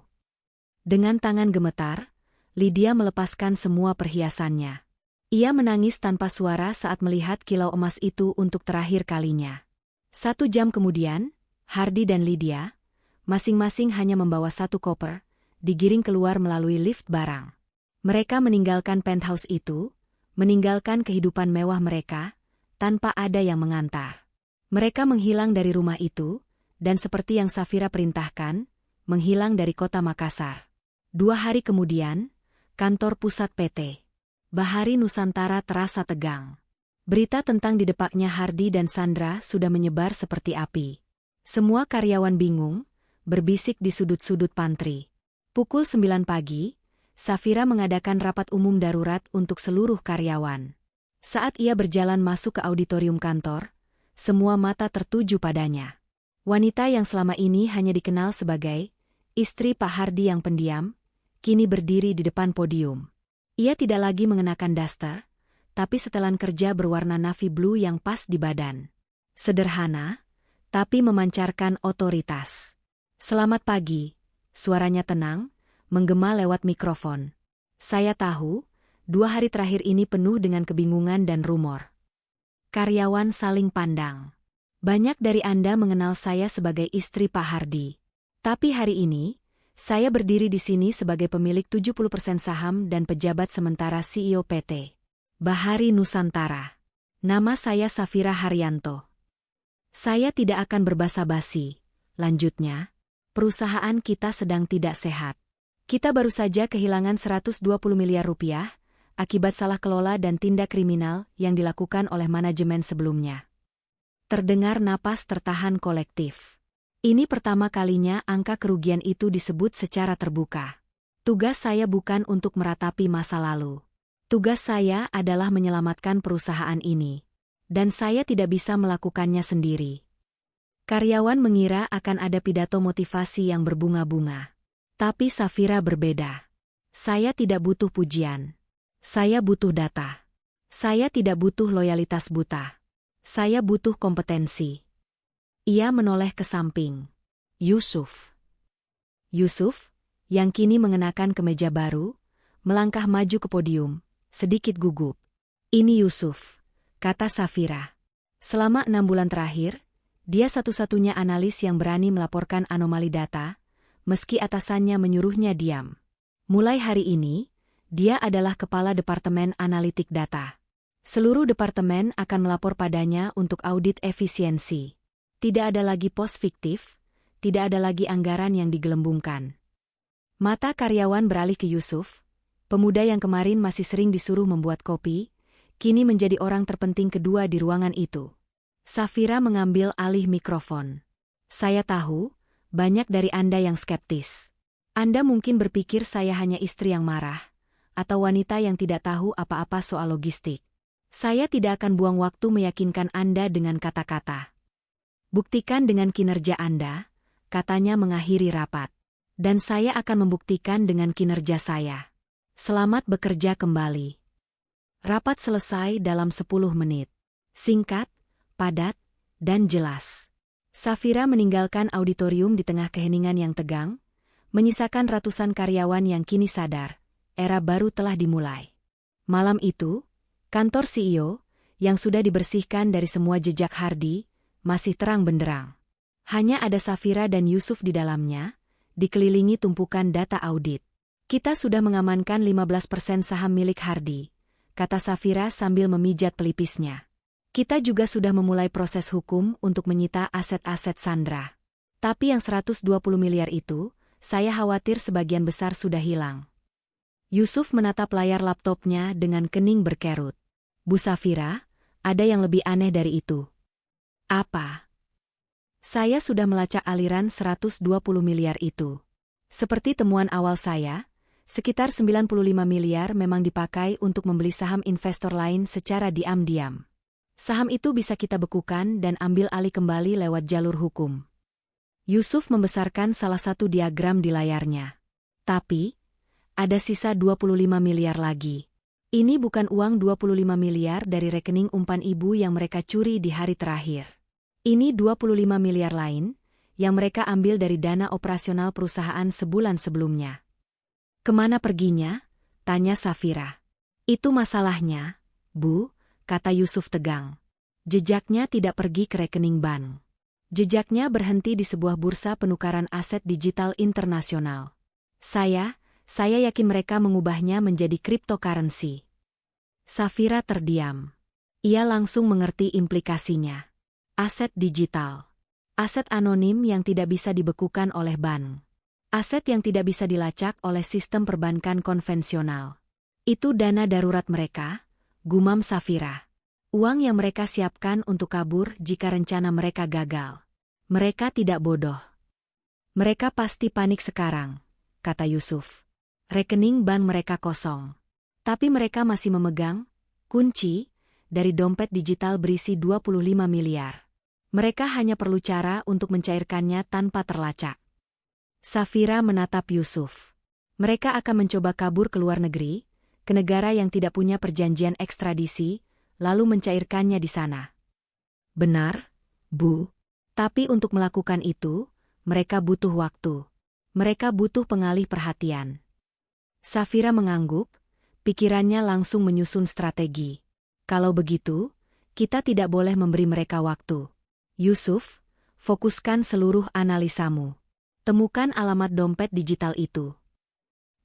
Dengan tangan gemetar, Lydia melepaskan semua perhiasannya. Ia menangis tanpa suara saat melihat kilau emas itu untuk terakhir kalinya. 1 jam kemudian, Hardy dan Lydia, masing-masing hanya membawa 1 koper, digiring keluar melalui lift barang. Mereka meninggalkan penthouse itu, meninggalkan kehidupan mewah mereka, tanpa ada yang mengantar. Mereka menghilang dari rumah itu, dan seperti yang Safira perintahkan, menghilang dari kota Makassar. 2 hari kemudian, kantor pusat PT Bahari Nusantara terasa tegang. Berita tentang didepaknya Hardy dan Sandra sudah menyebar seperti api. Semua karyawan bingung, berbisik di sudut-sudut pantry. Pukul 9 pagi, Safira mengadakan rapat umum darurat untuk seluruh karyawan. Saat ia berjalan masuk ke auditorium kantor, semua mata tertuju padanya. Wanita yang selama ini hanya dikenal sebagai istri Pak Hardy yang pendiam, kini berdiri di depan podium. Ia tidak lagi mengenakan daster, tapi setelan kerja berwarna navy blue yang pas di badan. Sederhana, tapi memancarkan otoritas. Selamat pagi, suaranya tenang, menggema lewat mikrofon. Saya tahu, 2 hari terakhir ini penuh dengan kebingungan dan rumor. Karyawan saling pandang. Banyak dari Anda mengenal saya sebagai istri Pak Hardy. Tapi hari ini, saya berdiri di sini sebagai pemilik 70% saham dan pejabat sementara CEO PT Bahari Nusantara. Nama saya Safira Haryanto. Saya tidak akan berbasa-basi, lanjutnya. Perusahaan kita sedang tidak sehat. Kita baru saja kehilangan 120 miliar rupiah akibat salah kelola dan tindak kriminal yang dilakukan oleh manajemen sebelumnya. Terdengar napas tertahan kolektif. Ini pertama kalinya angka kerugian itu disebut secara terbuka. Tugas saya bukan untuk meratapi masa lalu. Tugas saya adalah menyelamatkan perusahaan ini. Dan saya tidak bisa melakukannya sendiri. Karyawan mengira akan ada pidato motivasi yang berbunga-bunga. Tapi Safira berbeda. Saya tidak butuh pujian. Saya butuh data. Saya tidak butuh loyalitas buta. Saya butuh kompetensi. Ia menoleh ke samping. Yusuf, yang kini mengenakan kemeja baru, melangkah maju ke podium, sedikit gugup. Ini Yusuf, kata Safira. Selama 6 bulan terakhir, dia satu-satunya analis yang berani melaporkan anomali data, meski atasannya menyuruhnya diam. Mulai hari ini, dia adalah kepala Departemen Analitik Data. Seluruh departemen akan melapor padanya untuk audit efisiensi. Tidak ada lagi pos fiktif, tidak ada lagi anggaran yang digelembungkan. Mata karyawan beralih ke Yusuf, pemuda yang kemarin masih sering disuruh membuat kopi, kini menjadi orang terpenting kedua di ruangan itu. Safira mengambil alih mikrofon. Saya tahu, banyak dari Anda yang skeptis. Anda mungkin berpikir saya hanya istri yang marah, atau wanita yang tidak tahu apa-apa soal logistik. Saya tidak akan buang waktu meyakinkan Anda dengan kata-kata. Buktikan dengan kinerja Anda, katanya mengakhiri rapat. Dan saya akan membuktikan dengan kinerja saya. Selamat bekerja kembali. Rapat selesai dalam 10 menit. Singkat, padat, dan jelas. Safira meninggalkan auditorium di tengah keheningan yang tegang, menyisakan ratusan karyawan yang kini sadar, era baru telah dimulai. Malam itu, kantor CEO, yang sudah dibersihkan dari semua jejak Hardy, masih terang benderang. Hanya ada Safira dan Yusuf di dalamnya, dikelilingi tumpukan data audit. Kita sudah mengamankan 15% saham milik Hardy, kata Safira sambil memijat pelipisnya. Kita juga sudah memulai proses hukum untuk menyita aset-aset Sandra. Tapi yang 120 miliar itu, saya khawatir sebagian besar sudah hilang. Yusuf menatap layar laptopnya dengan kening berkerut. Bu Safira, ada yang lebih aneh dari itu. Apa? Saya sudah melacak aliran 120 miliar itu. Seperti temuan awal saya, sekitar 95 miliar memang dipakai untuk membeli saham investor lain secara diam-diam. Saham itu bisa kita bekukan dan ambil alih kembali lewat jalur hukum. Yusuf membesarkan salah satu diagram di layarnya. Tapi, ada sisa 25 miliar lagi. Ini bukan uang 25 miliar dari rekening umpan ibu yang mereka curi di hari terakhir. Ini 25 miliar lain, yang mereka ambil dari dana operasional perusahaan sebulan sebelumnya. Kemana perginya? Tanya Safira. Itu masalahnya, Bu, kata Yusuf tegang. Jejaknya tidak pergi ke rekening bank. Jejaknya berhenti di sebuah bursa penukaran aset digital internasional. Saya yakin mereka mengubahnya menjadi cryptocurrency. Safira terdiam. Ia langsung mengerti implikasinya. Aset digital. Aset anonim yang tidak bisa dibekukan oleh bank. Aset yang tidak bisa dilacak oleh sistem perbankan konvensional. Itu dana darurat mereka, gumam Safira. Uang yang mereka siapkan untuk kabur jika rencana mereka gagal. Mereka tidak bodoh. Mereka pasti panik sekarang, kata Yusuf. Rekening bank mereka kosong. Tapi mereka masih memegang kunci dari dompet digital berisi 25 miliar. Mereka hanya perlu cara untuk mencairkannya tanpa terlacak. Safira menatap Yusuf. Mereka akan mencoba kabur ke luar negeri, ke negara yang tidak punya perjanjian ekstradisi, lalu mencairkannya di sana. Benar, Bu. Tapi untuk melakukan itu, mereka butuh waktu. Mereka butuh pengalih perhatian. Safira mengangguk, pikirannya langsung menyusun strategi. Kalau begitu, kita tidak boleh memberi mereka waktu. Yusuf, fokuskan seluruh analisamu. Temukan alamat dompet digital itu.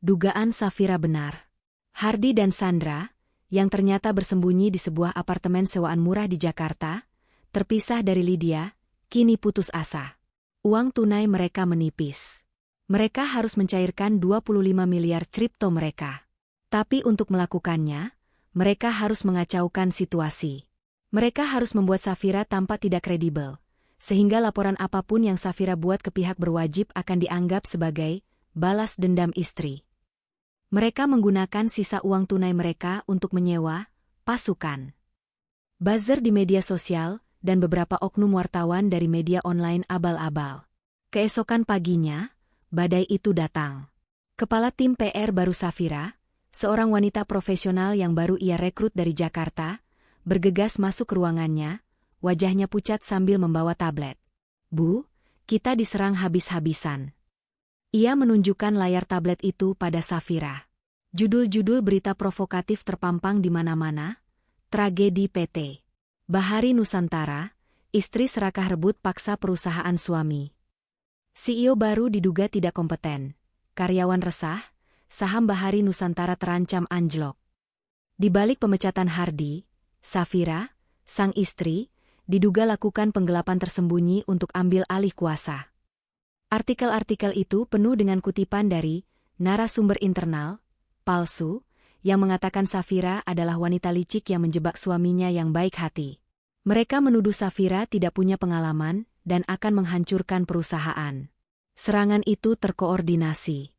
Dugaan Safira benar. Hardy dan Sandra, yang ternyata bersembunyi di sebuah apartemen sewaan murah di Jakarta, terpisah dari Lydia, kini putus asa. Uang tunai mereka menipis. Mereka harus mencairkan 25 miliar kripto mereka. Tapi untuk melakukannya, mereka harus mengacaukan situasi. Mereka harus membuat Safira tampak tidak kredibel, sehingga laporan apapun yang Safira buat ke pihak berwajib akan dianggap sebagai balas dendam istri. Mereka menggunakan sisa uang tunai mereka untuk menyewa pasukan. Buzzer di media sosial dan beberapa oknum wartawan dari media online abal-abal. Keesokan paginya, badai itu datang. Kepala tim PR baru Safira, seorang wanita profesional yang baru ia rekrut dari Jakarta, bergegas masuk ke ruangannya, wajahnya pucat sambil membawa tablet. Bu, kita diserang habis-habisan. Ia menunjukkan layar tablet itu pada Safira. Judul-judul berita provokatif terpampang di mana-mana. Tragedi PT Bahari Nusantara, istri serakah rebut paksa perusahaan suami. CEO baru diduga tidak kompeten. Karyawan resah, saham Bahari Nusantara terancam anjlok. Di balik pemecatan Hardy, Safira, sang istri, diduga lakukan penggelapan tersembunyi untuk ambil alih kuasa. Artikel-artikel itu penuh dengan kutipan dari narasumber internal, palsu, yang mengatakan Safira adalah wanita licik yang menjebak suaminya yang baik hati. Mereka menuduh Safira tidak punya pengalaman dan akan menghancurkan perusahaan. Serangan itu terkoordinasi.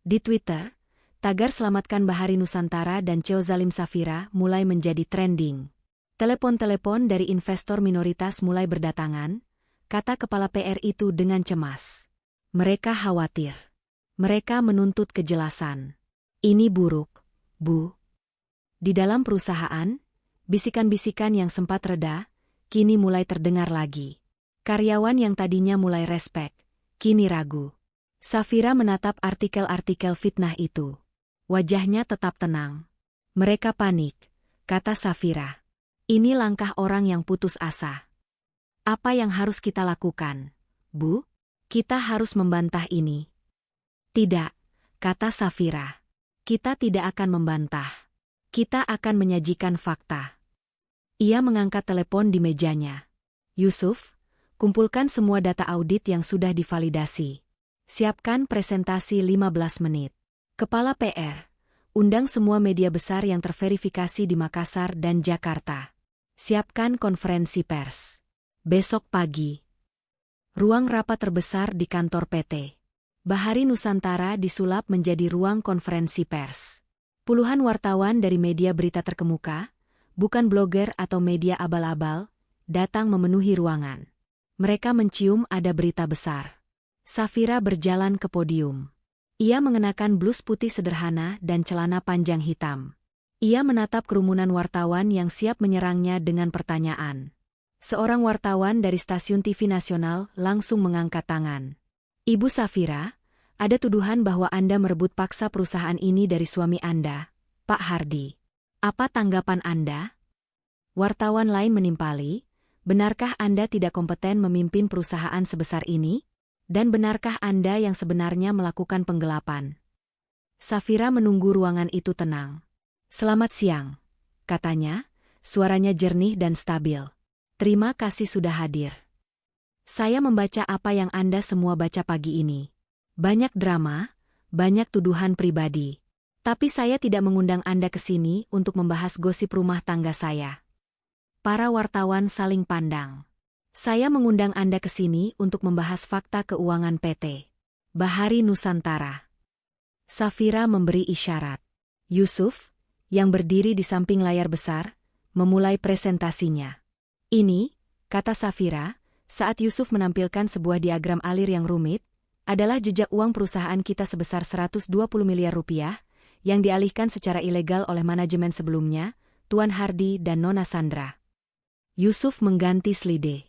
Di Twitter, tagar "Selamatkan Bahari Nusantara" dan CEO Zalim Safira mulai menjadi trending. Telepon-telepon dari investor minoritas mulai berdatangan, kata kepala PR itu dengan cemas. Mereka khawatir. Mereka menuntut kejelasan. Ini buruk, Bu. Di dalam perusahaan, bisikan-bisikan yang sempat reda, kini mulai terdengar lagi. Karyawan yang tadinya mulai respek, kini ragu. Safira menatap artikel-artikel fitnah itu. Wajahnya tetap tenang. Mereka panik, kata Safira. Ini langkah orang yang putus asa. Apa yang harus kita lakukan, Bu? Kita harus membantah ini. Tidak, kata Safira. Kita tidak akan membantah. Kita akan menyajikan fakta. Ia mengangkat telepon di mejanya. Yusuf, kumpulkan semua data audit yang sudah divalidasi. Siapkan presentasi 15 menit. Kepala PR, undang semua media besar yang terverifikasi di Makassar dan Jakarta. Siapkan konferensi pers. Besok pagi. Ruang rapat terbesar di kantor PT Bahari Nusantara disulap menjadi ruang konferensi pers. Puluhan wartawan dari media berita terkemuka, bukan blogger atau media abal-abal, datang memenuhi ruangan. Mereka mencium ada berita besar. Safira berjalan ke podium. Ia mengenakan blus putih sederhana dan celana panjang hitam. Ia menatap kerumunan wartawan yang siap menyerangnya dengan pertanyaan. Seorang wartawan dari stasiun TV nasional langsung mengangkat tangan. Ibu Safira, ada tuduhan bahwa Anda merebut paksa perusahaan ini dari suami Anda, Pak Hardi. Apa tanggapan Anda? Wartawan lain menimpali, benarkah Anda tidak kompeten memimpin perusahaan sebesar ini? Dan benarkah Anda yang sebenarnya melakukan penggelapan? Safira menunggu ruangan itu tenang. Selamat siang, katanya, suaranya jernih dan stabil. Terima kasih sudah hadir. Saya membaca apa yang Anda semua baca pagi ini. Banyak drama, banyak tuduhan pribadi. Tapi saya tidak mengundang Anda ke sini untuk membahas gosip rumah tangga saya. Para wartawan saling pandang. Saya mengundang Anda ke sini untuk membahas fakta keuangan PT Bahari Nusantara. Safira memberi isyarat. Yusuf, yang berdiri di samping layar besar, memulai presentasinya. Ini, kata Safira, saat Yusuf menampilkan sebuah diagram alir yang rumit, adalah jejak uang perusahaan kita sebesar 120 miliar rupiah, yang dialihkan secara ilegal oleh manajemen sebelumnya, Tuan Hardi dan Nona Sandra. Yusuf mengganti slide.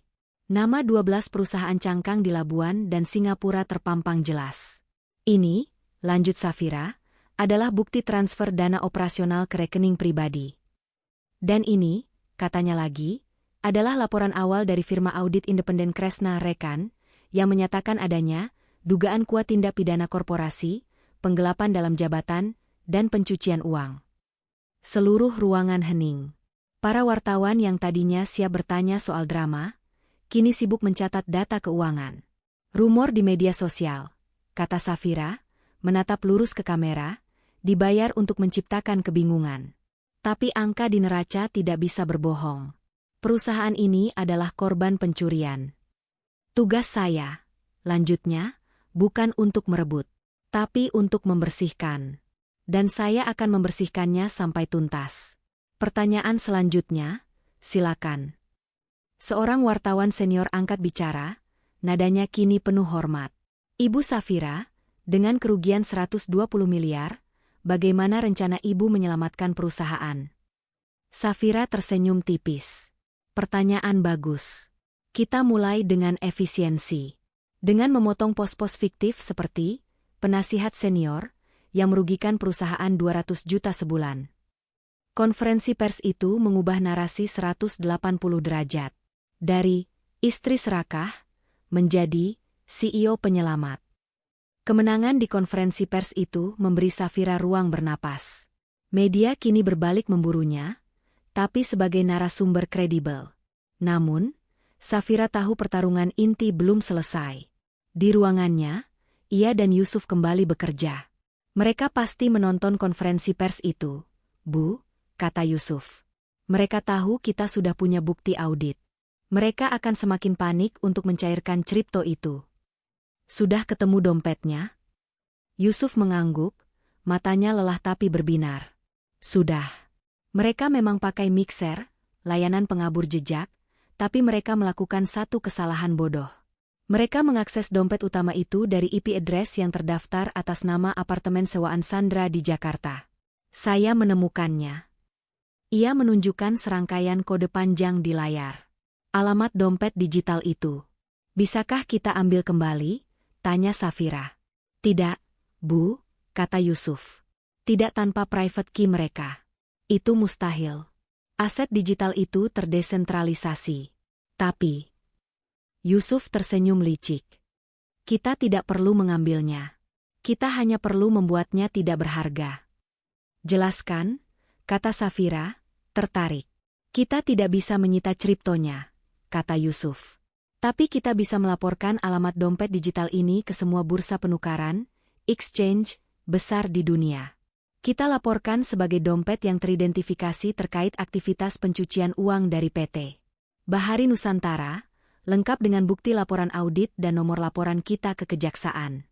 Nama 12 perusahaan cangkang di Labuan dan Singapura terpampang jelas. Ini, lanjut Safira, adalah bukti transfer dana operasional ke rekening pribadi. Dan ini, katanya lagi, adalah laporan awal dari firma audit independen Kresna Rekan, yang menyatakan adanya dugaan kuat tindak pidana korporasi, penggelapan dalam jabatan, dan pencucian uang. Seluruh ruangan hening. Para wartawan yang tadinya siap bertanya soal drama, kini sibuk mencatat data keuangan. Rumor di media sosial, kata Safira, menatap lurus ke kamera, dibayar untuk menciptakan kebingungan. Tapi angka di neraca tidak bisa berbohong. Perusahaan ini adalah korban pencurian. Tugas saya, lanjutnya, bukan untuk merebut, tapi untuk membersihkan. Dan saya akan membersihkannya sampai tuntas. Pertanyaan selanjutnya, silakan. Seorang wartawan senior angkat bicara, nadanya kini penuh hormat. Ibu Safira, dengan kerugian 120 miliar, bagaimana rencana Ibu menyelamatkan perusahaan? Safira tersenyum tipis. Pertanyaan bagus. Kita mulai dengan efisiensi. Dengan memotong pos-pos fiktif seperti penasihat senior, yang merugikan perusahaan 200 juta sebulan. Konferensi pers itu mengubah narasi 180 derajat. Dari istri serakah, menjadi CEO penyelamat. Kemenangan di konferensi pers itu memberi Safira ruang bernapas. Media kini berbalik memburunya, tapi sebagai narasumber kredibel. Namun, Safira tahu pertarungan inti belum selesai. Di ruangannya, ia dan Yusuf kembali bekerja. Mereka pasti menonton konferensi pers itu, Bu, kata Yusuf. Mereka tahu kita sudah punya bukti audit. Mereka akan semakin panik untuk mencairkan kripto itu. Sudah ketemu dompetnya? Yusuf mengangguk, matanya lelah tapi berbinar. Sudah. Mereka memang pakai mixer, layanan pengabur jejak, tapi mereka melakukan satu kesalahan bodoh. Mereka mengakses dompet utama itu dari IP address yang terdaftar atas nama apartemen sewaan Sandra di Jakarta. Saya menemukannya. Ia menunjukkan serangkaian kode panjang di layar. Alamat dompet digital itu. Bisakah kita ambil kembali? Tanya Safira. Tidak, Bu, kata Yusuf. Tidak tanpa private key mereka. Itu mustahil. Aset digital itu terdesentralisasi. Tapi Yusuf tersenyum licik. Kita tidak perlu mengambilnya. Kita hanya perlu membuatnya tidak berharga. Jelaskan, kata Safira, tertarik. Kita tidak bisa menyita kriptonya, kata Yusuf. Tapi kita bisa melaporkan alamat dompet digital ini ke semua bursa penukaran, exchange, besar di dunia. Kita laporkan sebagai dompet yang teridentifikasi terkait aktivitas pencucian uang dari PT Bahari Nusantara, lengkap dengan bukti laporan audit dan nomor laporan kita ke kejaksaan.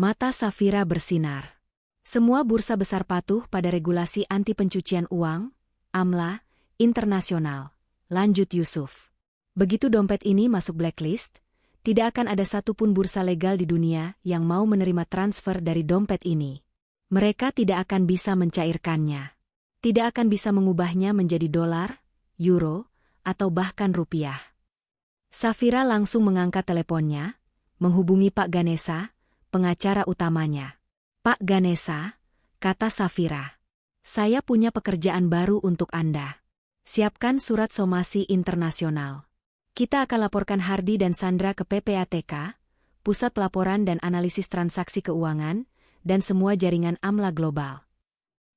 Mata Safira bersinar. Semua bursa besar patuh pada regulasi anti pencucian uang, AMLA, internasional. Lanjut Yusuf. Begitu dompet ini masuk blacklist, tidak akan ada satupun bursa legal di dunia yang mau menerima transfer dari dompet ini. Mereka tidak akan bisa mencairkannya. Tidak akan bisa mengubahnya menjadi dolar, euro, atau bahkan rupiah. Safira langsung mengangkat teleponnya, menghubungi Pak Ganesa, pengacara utamanya. Pak Ganesa, kata Safira. Saya punya pekerjaan baru untuk Anda. Siapkan surat somasi internasional. Kita akan laporkan Hardi dan Sandra ke PPATK, Pusat Pelaporan dan Analisis Transaksi Keuangan, dan semua jaringan AMLA global.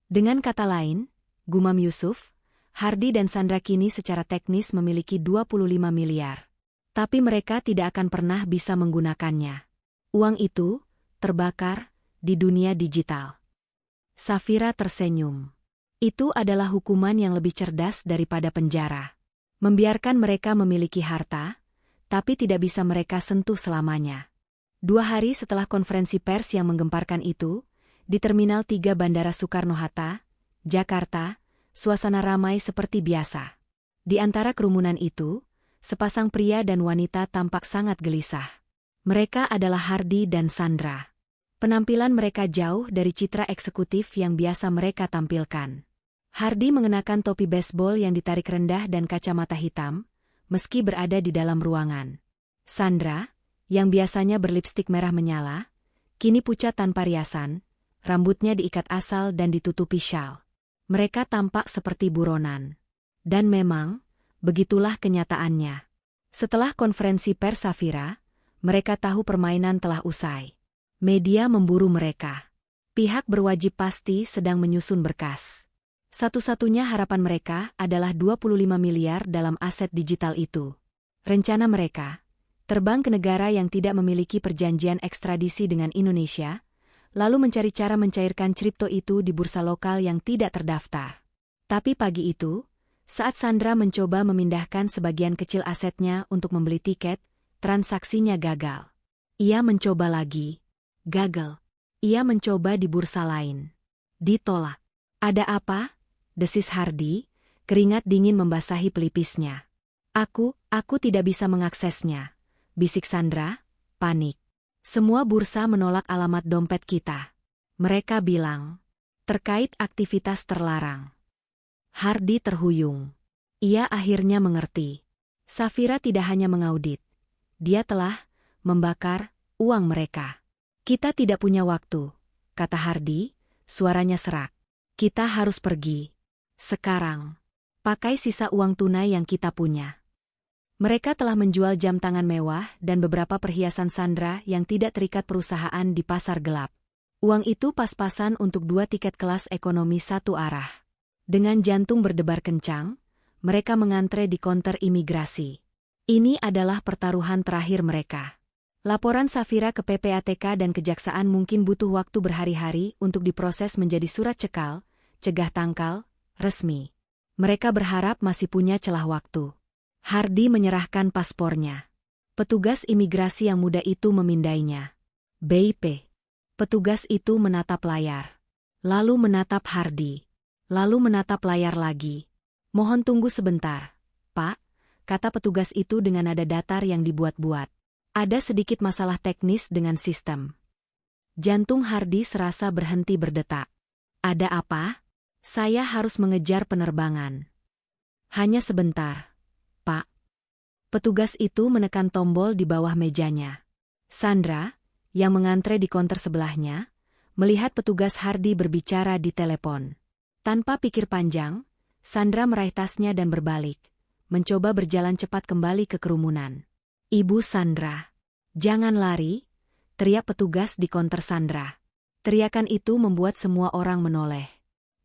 Dengan kata lain, gumam Yusuf, Hardi dan Sandra kini secara teknis memiliki 25 miliar. Tapi mereka tidak akan pernah bisa menggunakannya. Uang itu terbakar di dunia digital. Safira tersenyum. Itu adalah hukuman yang lebih cerdas daripada penjara. Membiarkan mereka memiliki harta, tapi tidak bisa mereka sentuh selamanya. 2 hari setelah konferensi pers yang menggemparkan itu, di Terminal 3 Bandara Soekarno-Hatta, Jakarta, suasana ramai seperti biasa. Di antara kerumunan itu, sepasang pria dan wanita tampak sangat gelisah. Mereka adalah Hardi dan Sandra. Penampilan mereka jauh dari citra eksekutif yang biasa mereka tampilkan. Hardi mengenakan topi baseball yang ditarik rendah dan kacamata hitam, meski berada di dalam ruangan. Sandra, yang biasanya berlipstik merah menyala, kini pucat tanpa riasan, rambutnya diikat asal dan ditutupi syal. Mereka tampak seperti buronan. Dan memang, begitulah kenyataannya. Setelah konferensi pers Safira, mereka tahu permainan telah usai. Media memburu mereka. Pihak berwajib pasti sedang menyusun berkas. Satu-satunya harapan mereka adalah 25 miliar dalam aset digital itu. Rencana mereka, terbang ke negara yang tidak memiliki perjanjian ekstradisi dengan Indonesia, lalu mencari cara mencairkan kripto itu di bursa lokal yang tidak terdaftar. Tapi pagi itu, saat Sandra mencoba memindahkan sebagian kecil asetnya untuk membeli tiket, transaksinya gagal. Ia mencoba lagi. Gagal. Ia mencoba di bursa lain. Ditolak. Ada apa? Desis Hardi, keringat dingin membasahi pelipisnya. Aku tidak bisa mengaksesnya. Bisik Sandra, panik. Semua bursa menolak alamat dompet kita. Mereka bilang, terkait aktivitas terlarang. Hardi terhuyung. Ia akhirnya mengerti. Safira tidak hanya mengaudit. Dia telah membakar uang mereka. Kita tidak punya waktu, kata Hardi, suaranya serak. Kita harus pergi. Sekarang. Pakai sisa uang tunai yang kita punya. Mereka telah menjual jam tangan mewah dan beberapa perhiasan Sandra yang tidak terikat perusahaan di pasar gelap. Uang itu pas-pasan untuk 2 tiket kelas ekonomi satu arah. Dengan jantung berdebar kencang, mereka mengantre di konter imigrasi. Ini adalah pertaruhan terakhir mereka. Laporan Safira ke PPATK dan Kejaksaan mungkin butuh waktu berhari-hari untuk diproses menjadi surat cekal, cegah tangkal, resmi. Mereka berharap masih punya celah waktu. Hardi menyerahkan paspornya. Petugas imigrasi yang muda itu memindainya. BIP. Petugas itu menatap layar. Lalu menatap Hardy. Lalu menatap layar lagi. Mohon tunggu sebentar, Pak, kata petugas itu dengan nada datar yang dibuat-buat. Ada sedikit masalah teknis dengan sistem. Jantung Hardy serasa berhenti berdetak. Ada apa? Saya harus mengejar penerbangan. Hanya sebentar, Pak. Petugas itu menekan tombol di bawah mejanya. Sandra, yang mengantre di konter sebelahnya, melihat petugas Hardy berbicara di telepon. Tanpa pikir panjang, Sandra meraih tasnya dan berbalik, mencoba berjalan cepat kembali ke kerumunan. Ibu Sandra, jangan lari, teriak petugas di konter Sandra. Teriakan itu membuat semua orang menoleh.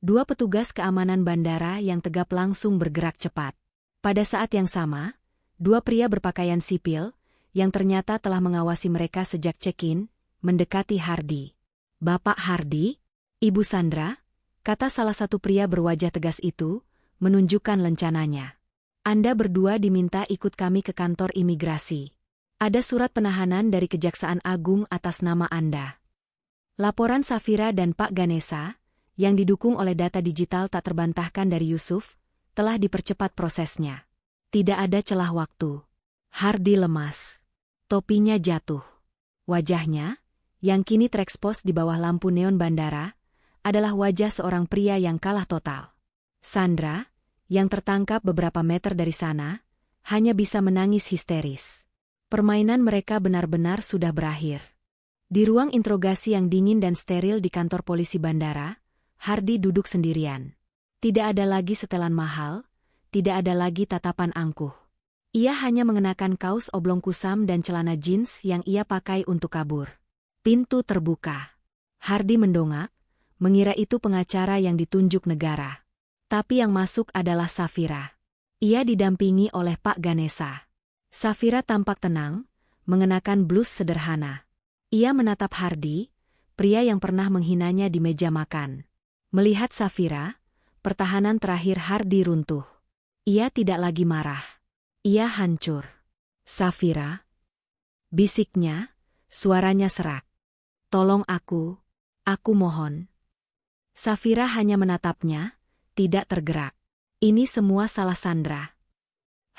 Dua petugas keamanan bandara yang tegap langsung bergerak cepat. Pada saat yang sama, dua pria berpakaian sipil, yang ternyata telah mengawasi mereka sejak check-in, mendekati Hardy. Bapak Hardy? Ibu Sandra? Kata salah satu pria berwajah tegas itu, menunjukkan lencananya. Anda berdua diminta ikut kami ke kantor imigrasi. Ada surat penahanan dari Kejaksaan Agung atas nama Anda. Laporan Safira dan Pak Ganesha, yang didukung oleh data digital tak terbantahkan dari Yusuf, telah dipercepat prosesnya. Tidak ada celah waktu. Hardy lemas. Topinya jatuh. Wajahnya, yang kini terekspos di bawah lampu neon bandara, adalah wajah seorang pria yang kalah total. Sandra, yang tertangkap beberapa meter dari sana, hanya bisa menangis histeris. Permainan mereka benar-benar sudah berakhir. Di ruang interogasi yang dingin dan steril di kantor polisi bandara, Hardy duduk sendirian. Tidak ada lagi setelan mahal, tidak ada lagi tatapan angkuh. Ia hanya mengenakan kaos oblong kusam dan celana jeans yang ia pakai untuk kabur. Pintu terbuka. Hardy mendongak, mengira itu pengacara yang ditunjuk negara. Tapi yang masuk adalah Safira. Ia didampingi oleh Pak Ganesha. Safira tampak tenang, mengenakan blus sederhana. Ia menatap Hardy, pria yang pernah menghinanya di meja makan. Melihat Safira, pertahanan terakhir Hardy runtuh. Ia tidak lagi marah. Ia hancur. Safira, bisiknya, suaranya serak. Tolong aku mohon. Safira hanya menatapnya, tidak tergerak. Ini semua salah Sandra.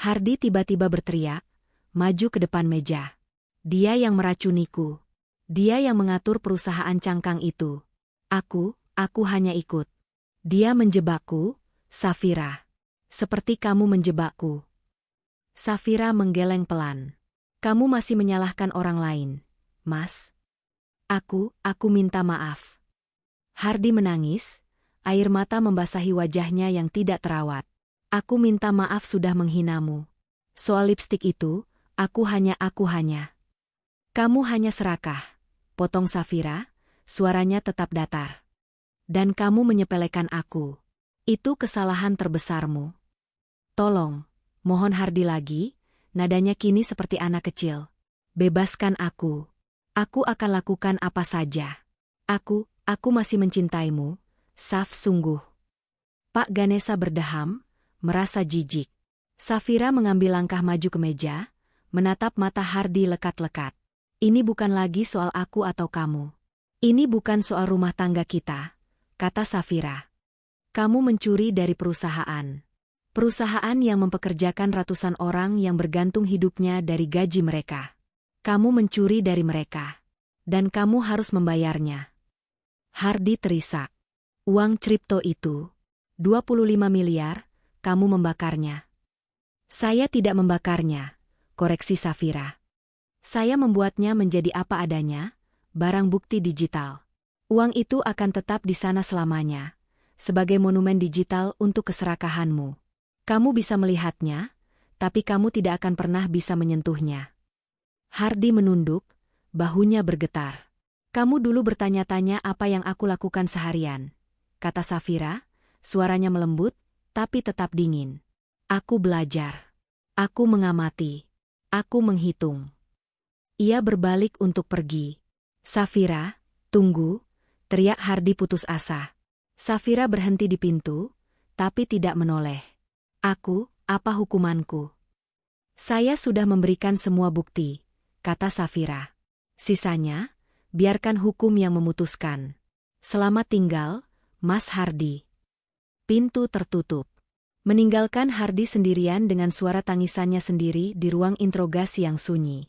Hardy tiba-tiba berteriak, maju ke depan meja. Dia yang meracuniku. Dia yang mengatur perusahaan cangkang itu. Aku hanya ikut. Dia menjebakku, Safira. Seperti kamu menjebakku. Safira menggeleng pelan. Kamu masih menyalahkan orang lain, Mas. Aku minta maaf. Hardy menangis, air mata membasahi wajahnya yang tidak terawat. Aku minta maaf sudah menghinamu. Soal lipstik itu, aku hanya. Kamu hanya serakah, potong Safira, suaranya tetap datar. Dan kamu menyepelekan aku. Itu kesalahan terbesarmu. Tolong. Mohon Hardy lagi, nadanya kini seperti anak kecil. Bebaskan aku. Aku akan lakukan apa saja. Aku masih mencintaimu, Saf sungguh. Pak Ganesha berdeham, merasa jijik. Safira mengambil langkah maju ke meja, menatap mata Hardy lekat-lekat. Ini bukan lagi soal aku atau kamu. Ini bukan soal rumah tangga kita, kata Safira. Kamu mencuri dari perusahaan. Perusahaan yang mempekerjakan ratusan orang yang bergantung hidupnya dari gaji mereka. Kamu mencuri dari mereka. Dan kamu harus membayarnya. Hardy terisak. Uang kripto itu, 25 miliar, kamu membakarnya. Saya tidak membakarnya, koreksi Safira. Saya membuatnya menjadi apa adanya, barang bukti digital. Uang itu akan tetap di sana selamanya, sebagai monumen digital untuk keserakahanmu. Kamu bisa melihatnya, tapi kamu tidak akan pernah bisa menyentuhnya. Hardy menunduk, bahunya bergetar. Kamu dulu bertanya-tanya apa yang aku lakukan seharian, kata Safira, suaranya melembut, tapi tetap dingin. Aku belajar. Aku mengamati. Aku menghitung. Ia berbalik untuk pergi. Safira, tunggu, teriak Hardy putus asa. Safira berhenti di pintu, tapi tidak menoleh. Apa hukumanku? Saya sudah memberikan semua bukti, kata Safira. Sisanya, Biarkan hukum yang memutuskan. Selamat tinggal, Mas Hardy. Pintu tertutup. Meninggalkan Hardy sendirian dengan suara tangisannya sendiri di ruang interogasi yang sunyi.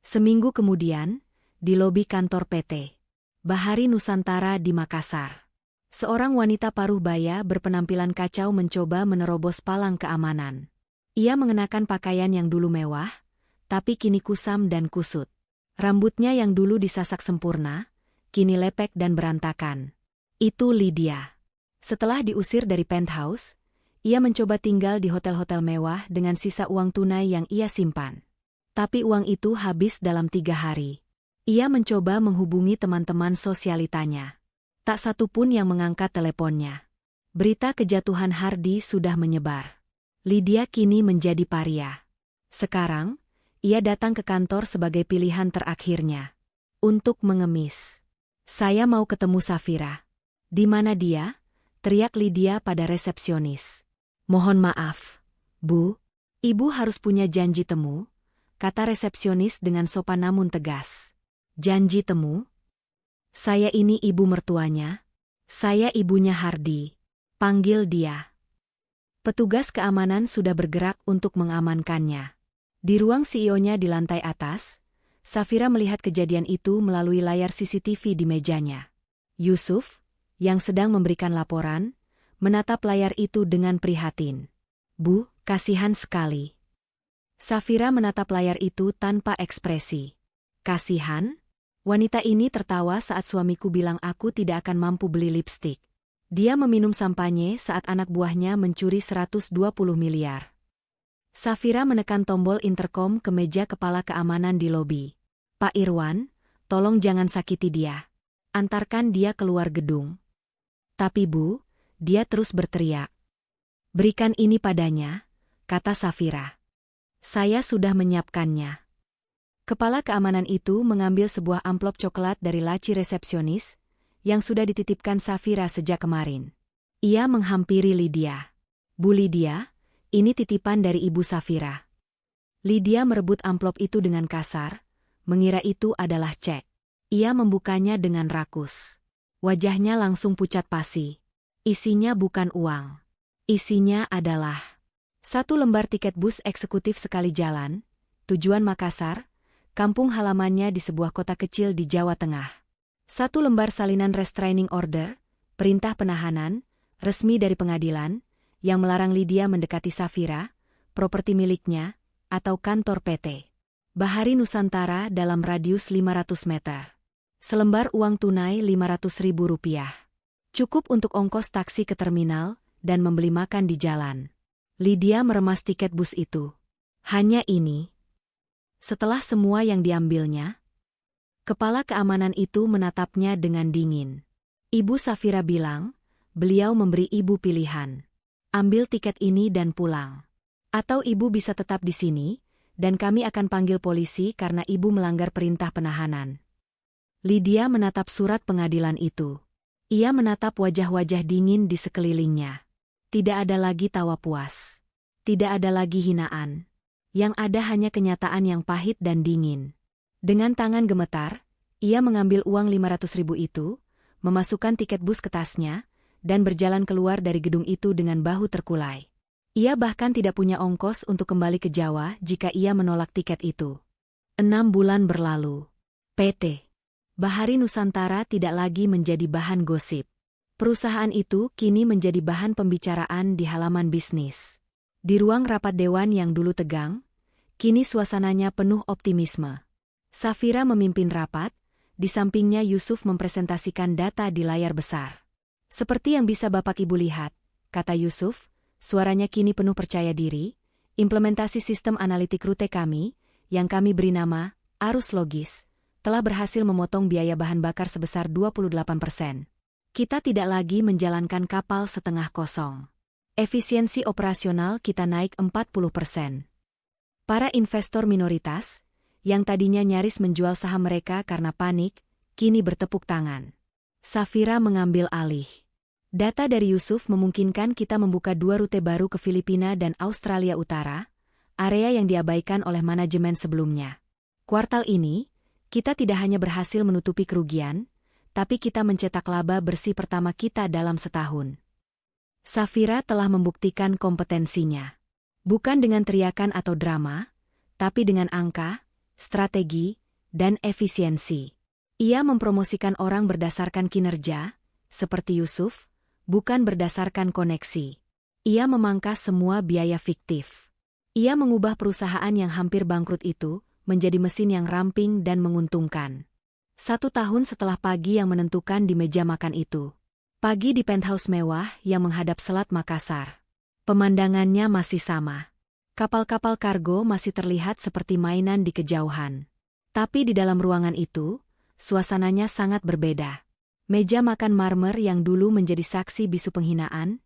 Seminggu kemudian, di lobi kantor PT Bahari Nusantara di Makassar. Seorang wanita paruh baya berpenampilan kacau mencoba menerobos palang keamanan. Ia mengenakan pakaian yang dulu mewah, tapi kini kusam dan kusut. Rambutnya yang dulu disasak sempurna, kini lepek dan berantakan. Itu Lydia. Setelah diusir dari penthouse, ia mencoba tinggal di hotel-hotel mewah dengan sisa uang tunai yang ia simpan. Tapi uang itu habis dalam 3 hari. Ia mencoba menghubungi teman-teman sosialitanya. Tak satu pun yang mengangkat teleponnya. Berita kejatuhan Hardy sudah menyebar. Lydia kini menjadi paria. Sekarang, ia datang ke kantor sebagai pilihan terakhirnya. Untuk mengemis. Saya mau ketemu Safira. Di mana dia? Teriak Lydia pada resepsionis. Mohon maaf, Bu. Ibu harus punya janji temu, kata resepsionis dengan sopan namun tegas. Janji temu? Saya ini ibu mertuanya. Saya ibunya Hardy. Panggil dia. Petugas keamanan sudah bergerak untuk mengamankannya. Di ruang CEO-nya di lantai atas, Safira melihat kejadian itu melalui layar CCTV di mejanya. Yusuf, yang sedang memberikan laporan, menatap layar itu dengan prihatin. Bu, kasihan sekali. Safira menatap layar itu tanpa ekspresi. Kasihan? Wanita ini tertawa saat suamiku bilang aku tidak akan mampu beli lipstik. Dia meminum sampanye saat anak buahnya mencuri 120 miliar. Safira menekan tombol interkom ke meja kepala keamanan di lobi. Pak Irwan, tolong jangan sakiti dia. Antarkan dia keluar gedung. Tapi Bu, dia terus berteriak. Berikan ini padanya, kata Safira. Saya sudah menyiapkannya. Kepala keamanan itu mengambil sebuah amplop coklat dari laci resepsionis, yang sudah dititipkan Safira sejak kemarin. Ia menghampiri Lydia. Bu Lydia, ini titipan dari Ibu Safira. Lydia merebut amplop itu dengan kasar, mengira itu adalah cek. Ia membukanya dengan rakus. Wajahnya langsung pucat pasi. Isinya bukan uang. Isinya adalah 1 lembar tiket bus eksekutif sekali jalan, tujuan Makassar, kampung halamannya di sebuah kota kecil di Jawa Tengah. 1 lembar salinan restraining order, perintah penahanan, resmi dari pengadilan, yang melarang Lydia mendekati Safira, properti miliknya, atau kantor PT Bahari Nusantara dalam radius 500 meter. Selembar uang tunai Rp500.000. Cukup untuk ongkos taksi ke terminal dan membeli makan di jalan. Lydia meremas tiket bus itu. Hanya ini. Setelah semua yang diambilnya, kepala keamanan itu menatapnya dengan dingin. Ibu Safira bilang, beliau memberi ibu pilihan. Ambil tiket ini dan pulang. Atau ibu bisa tetap di sini, dan kami akan panggil polisi karena ibu melanggar perintah penahanan. Lydia menatap surat pengadilan itu. Ia menatap wajah-wajah dingin di sekelilingnya. Tidak ada lagi tawa puas. Tidak ada lagi hinaan. Yang ada hanya kenyataan yang pahit dan dingin. Dengan tangan gemetar, ia mengambil uang 500.000 itu, memasukkan tiket bus ke tasnya, dan berjalan keluar dari gedung itu dengan bahu terkulai. Ia bahkan tidak punya ongkos untuk kembali ke Jawa jika ia menolak tiket itu. 6 bulan berlalu. PT Bahari Nusantara tidak lagi menjadi bahan gosip. Perusahaan itu kini menjadi bahan pembicaraan di halaman bisnis. Di ruang rapat dewan yang dulu tegang, kini suasananya penuh optimisme. Safira memimpin rapat, di sampingnya Yusuf mempresentasikan data di layar besar. Seperti yang bisa Bapak Ibu lihat, kata Yusuf, suaranya kini penuh percaya diri, implementasi sistem analitik rute kami, yang kami beri nama Arus Logis, telah berhasil memotong biaya bahan bakar sebesar 28%. Kita tidak lagi menjalankan kapal setengah kosong. Efisiensi operasional kita naik 40%. Para investor minoritas, yang tadinya nyaris menjual saham mereka karena panik, kini bertepuk tangan. Safira mengambil alih. Data dari Yusuf memungkinkan kita membuka 2 rute baru ke Filipina dan Australia Utara, area yang diabaikan oleh manajemen sebelumnya. Kuartal ini, Kita tidak hanya berhasil menutupi kerugian, tapi kita mencetak laba bersih pertama kita dalam setahun. Safira telah membuktikan kompetensinya. Bukan dengan teriakan atau drama, tapi dengan angka, strategi, dan efisiensi. Ia mempromosikan orang berdasarkan kinerja, seperti Yusuf, bukan berdasarkan koneksi. Ia memangkas semua biaya fiktif. Ia mengubah perusahaan yang hampir bangkrut itu menjadi mesin yang ramping dan menguntungkan. 1 tahun setelah pagi yang menentukan di meja makan itu. Pagi di penthouse mewah yang menghadap Selat Makassar. Pemandangannya masih sama. Kapal-kapal kargo masih terlihat seperti mainan di kejauhan. Tapi di dalam ruangan itu, suasananya sangat berbeda. Meja makan marmer yang dulu menjadi saksi bisu penghinaan,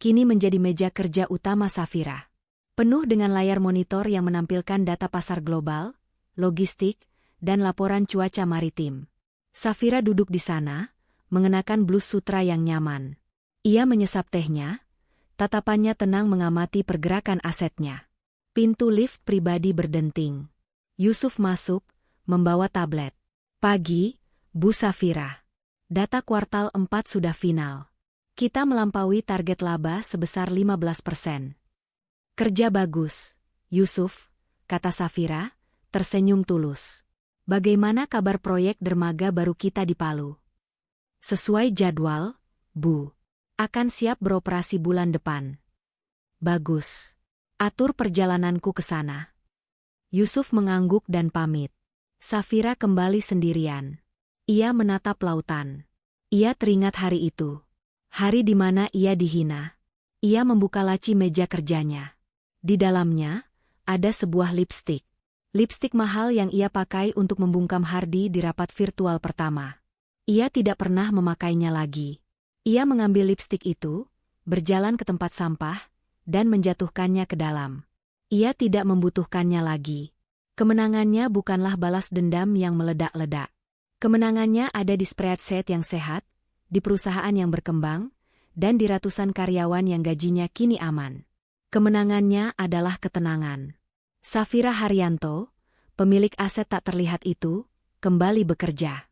kini menjadi meja kerja utama Safira. Penuh dengan layar monitor yang menampilkan data pasar global, logistik, dan laporan cuaca maritim. Safira duduk di sana, mengenakan blus sutra yang nyaman. Ia menyesap tehnya, tatapannya tenang mengamati pergerakan asetnya. Pintu lift pribadi berdenting. Yusuf masuk, membawa tablet. Pagi, Bu Safira. Data kuartal 4 sudah final. Kita melampaui target laba sebesar 15%. Kerja bagus, Yusuf, kata Safira, tersenyum tulus. Bagaimana kabar proyek dermaga baru kita di Palu? Sesuai jadwal, Bu. Akan siap beroperasi bulan depan. Bagus. Atur perjalananku ke sana. Yusuf mengangguk dan pamit. Safira kembali sendirian. Ia menatap lautan. Ia teringat hari itu. Hari di mana ia dihina. Ia membuka laci meja kerjanya. Di dalamnya, ada sebuah lipstik. Lipstik mahal yang ia pakai untuk membungkam Hardi di rapat virtual pertama. Ia tidak pernah memakainya lagi. Ia mengambil lipstik itu, berjalan ke tempat sampah, dan menjatuhkannya ke dalam. Ia tidak membutuhkannya lagi. Kemenangannya bukanlah balas dendam yang meledak-ledak. Kemenangannya ada di spreadsheet yang sehat, di perusahaan yang berkembang, dan di ratusan karyawan yang gajinya kini aman. Kemenangannya adalah ketenangan. Safira Haryanto, pemilik aset tak terlihat itu, kembali bekerja.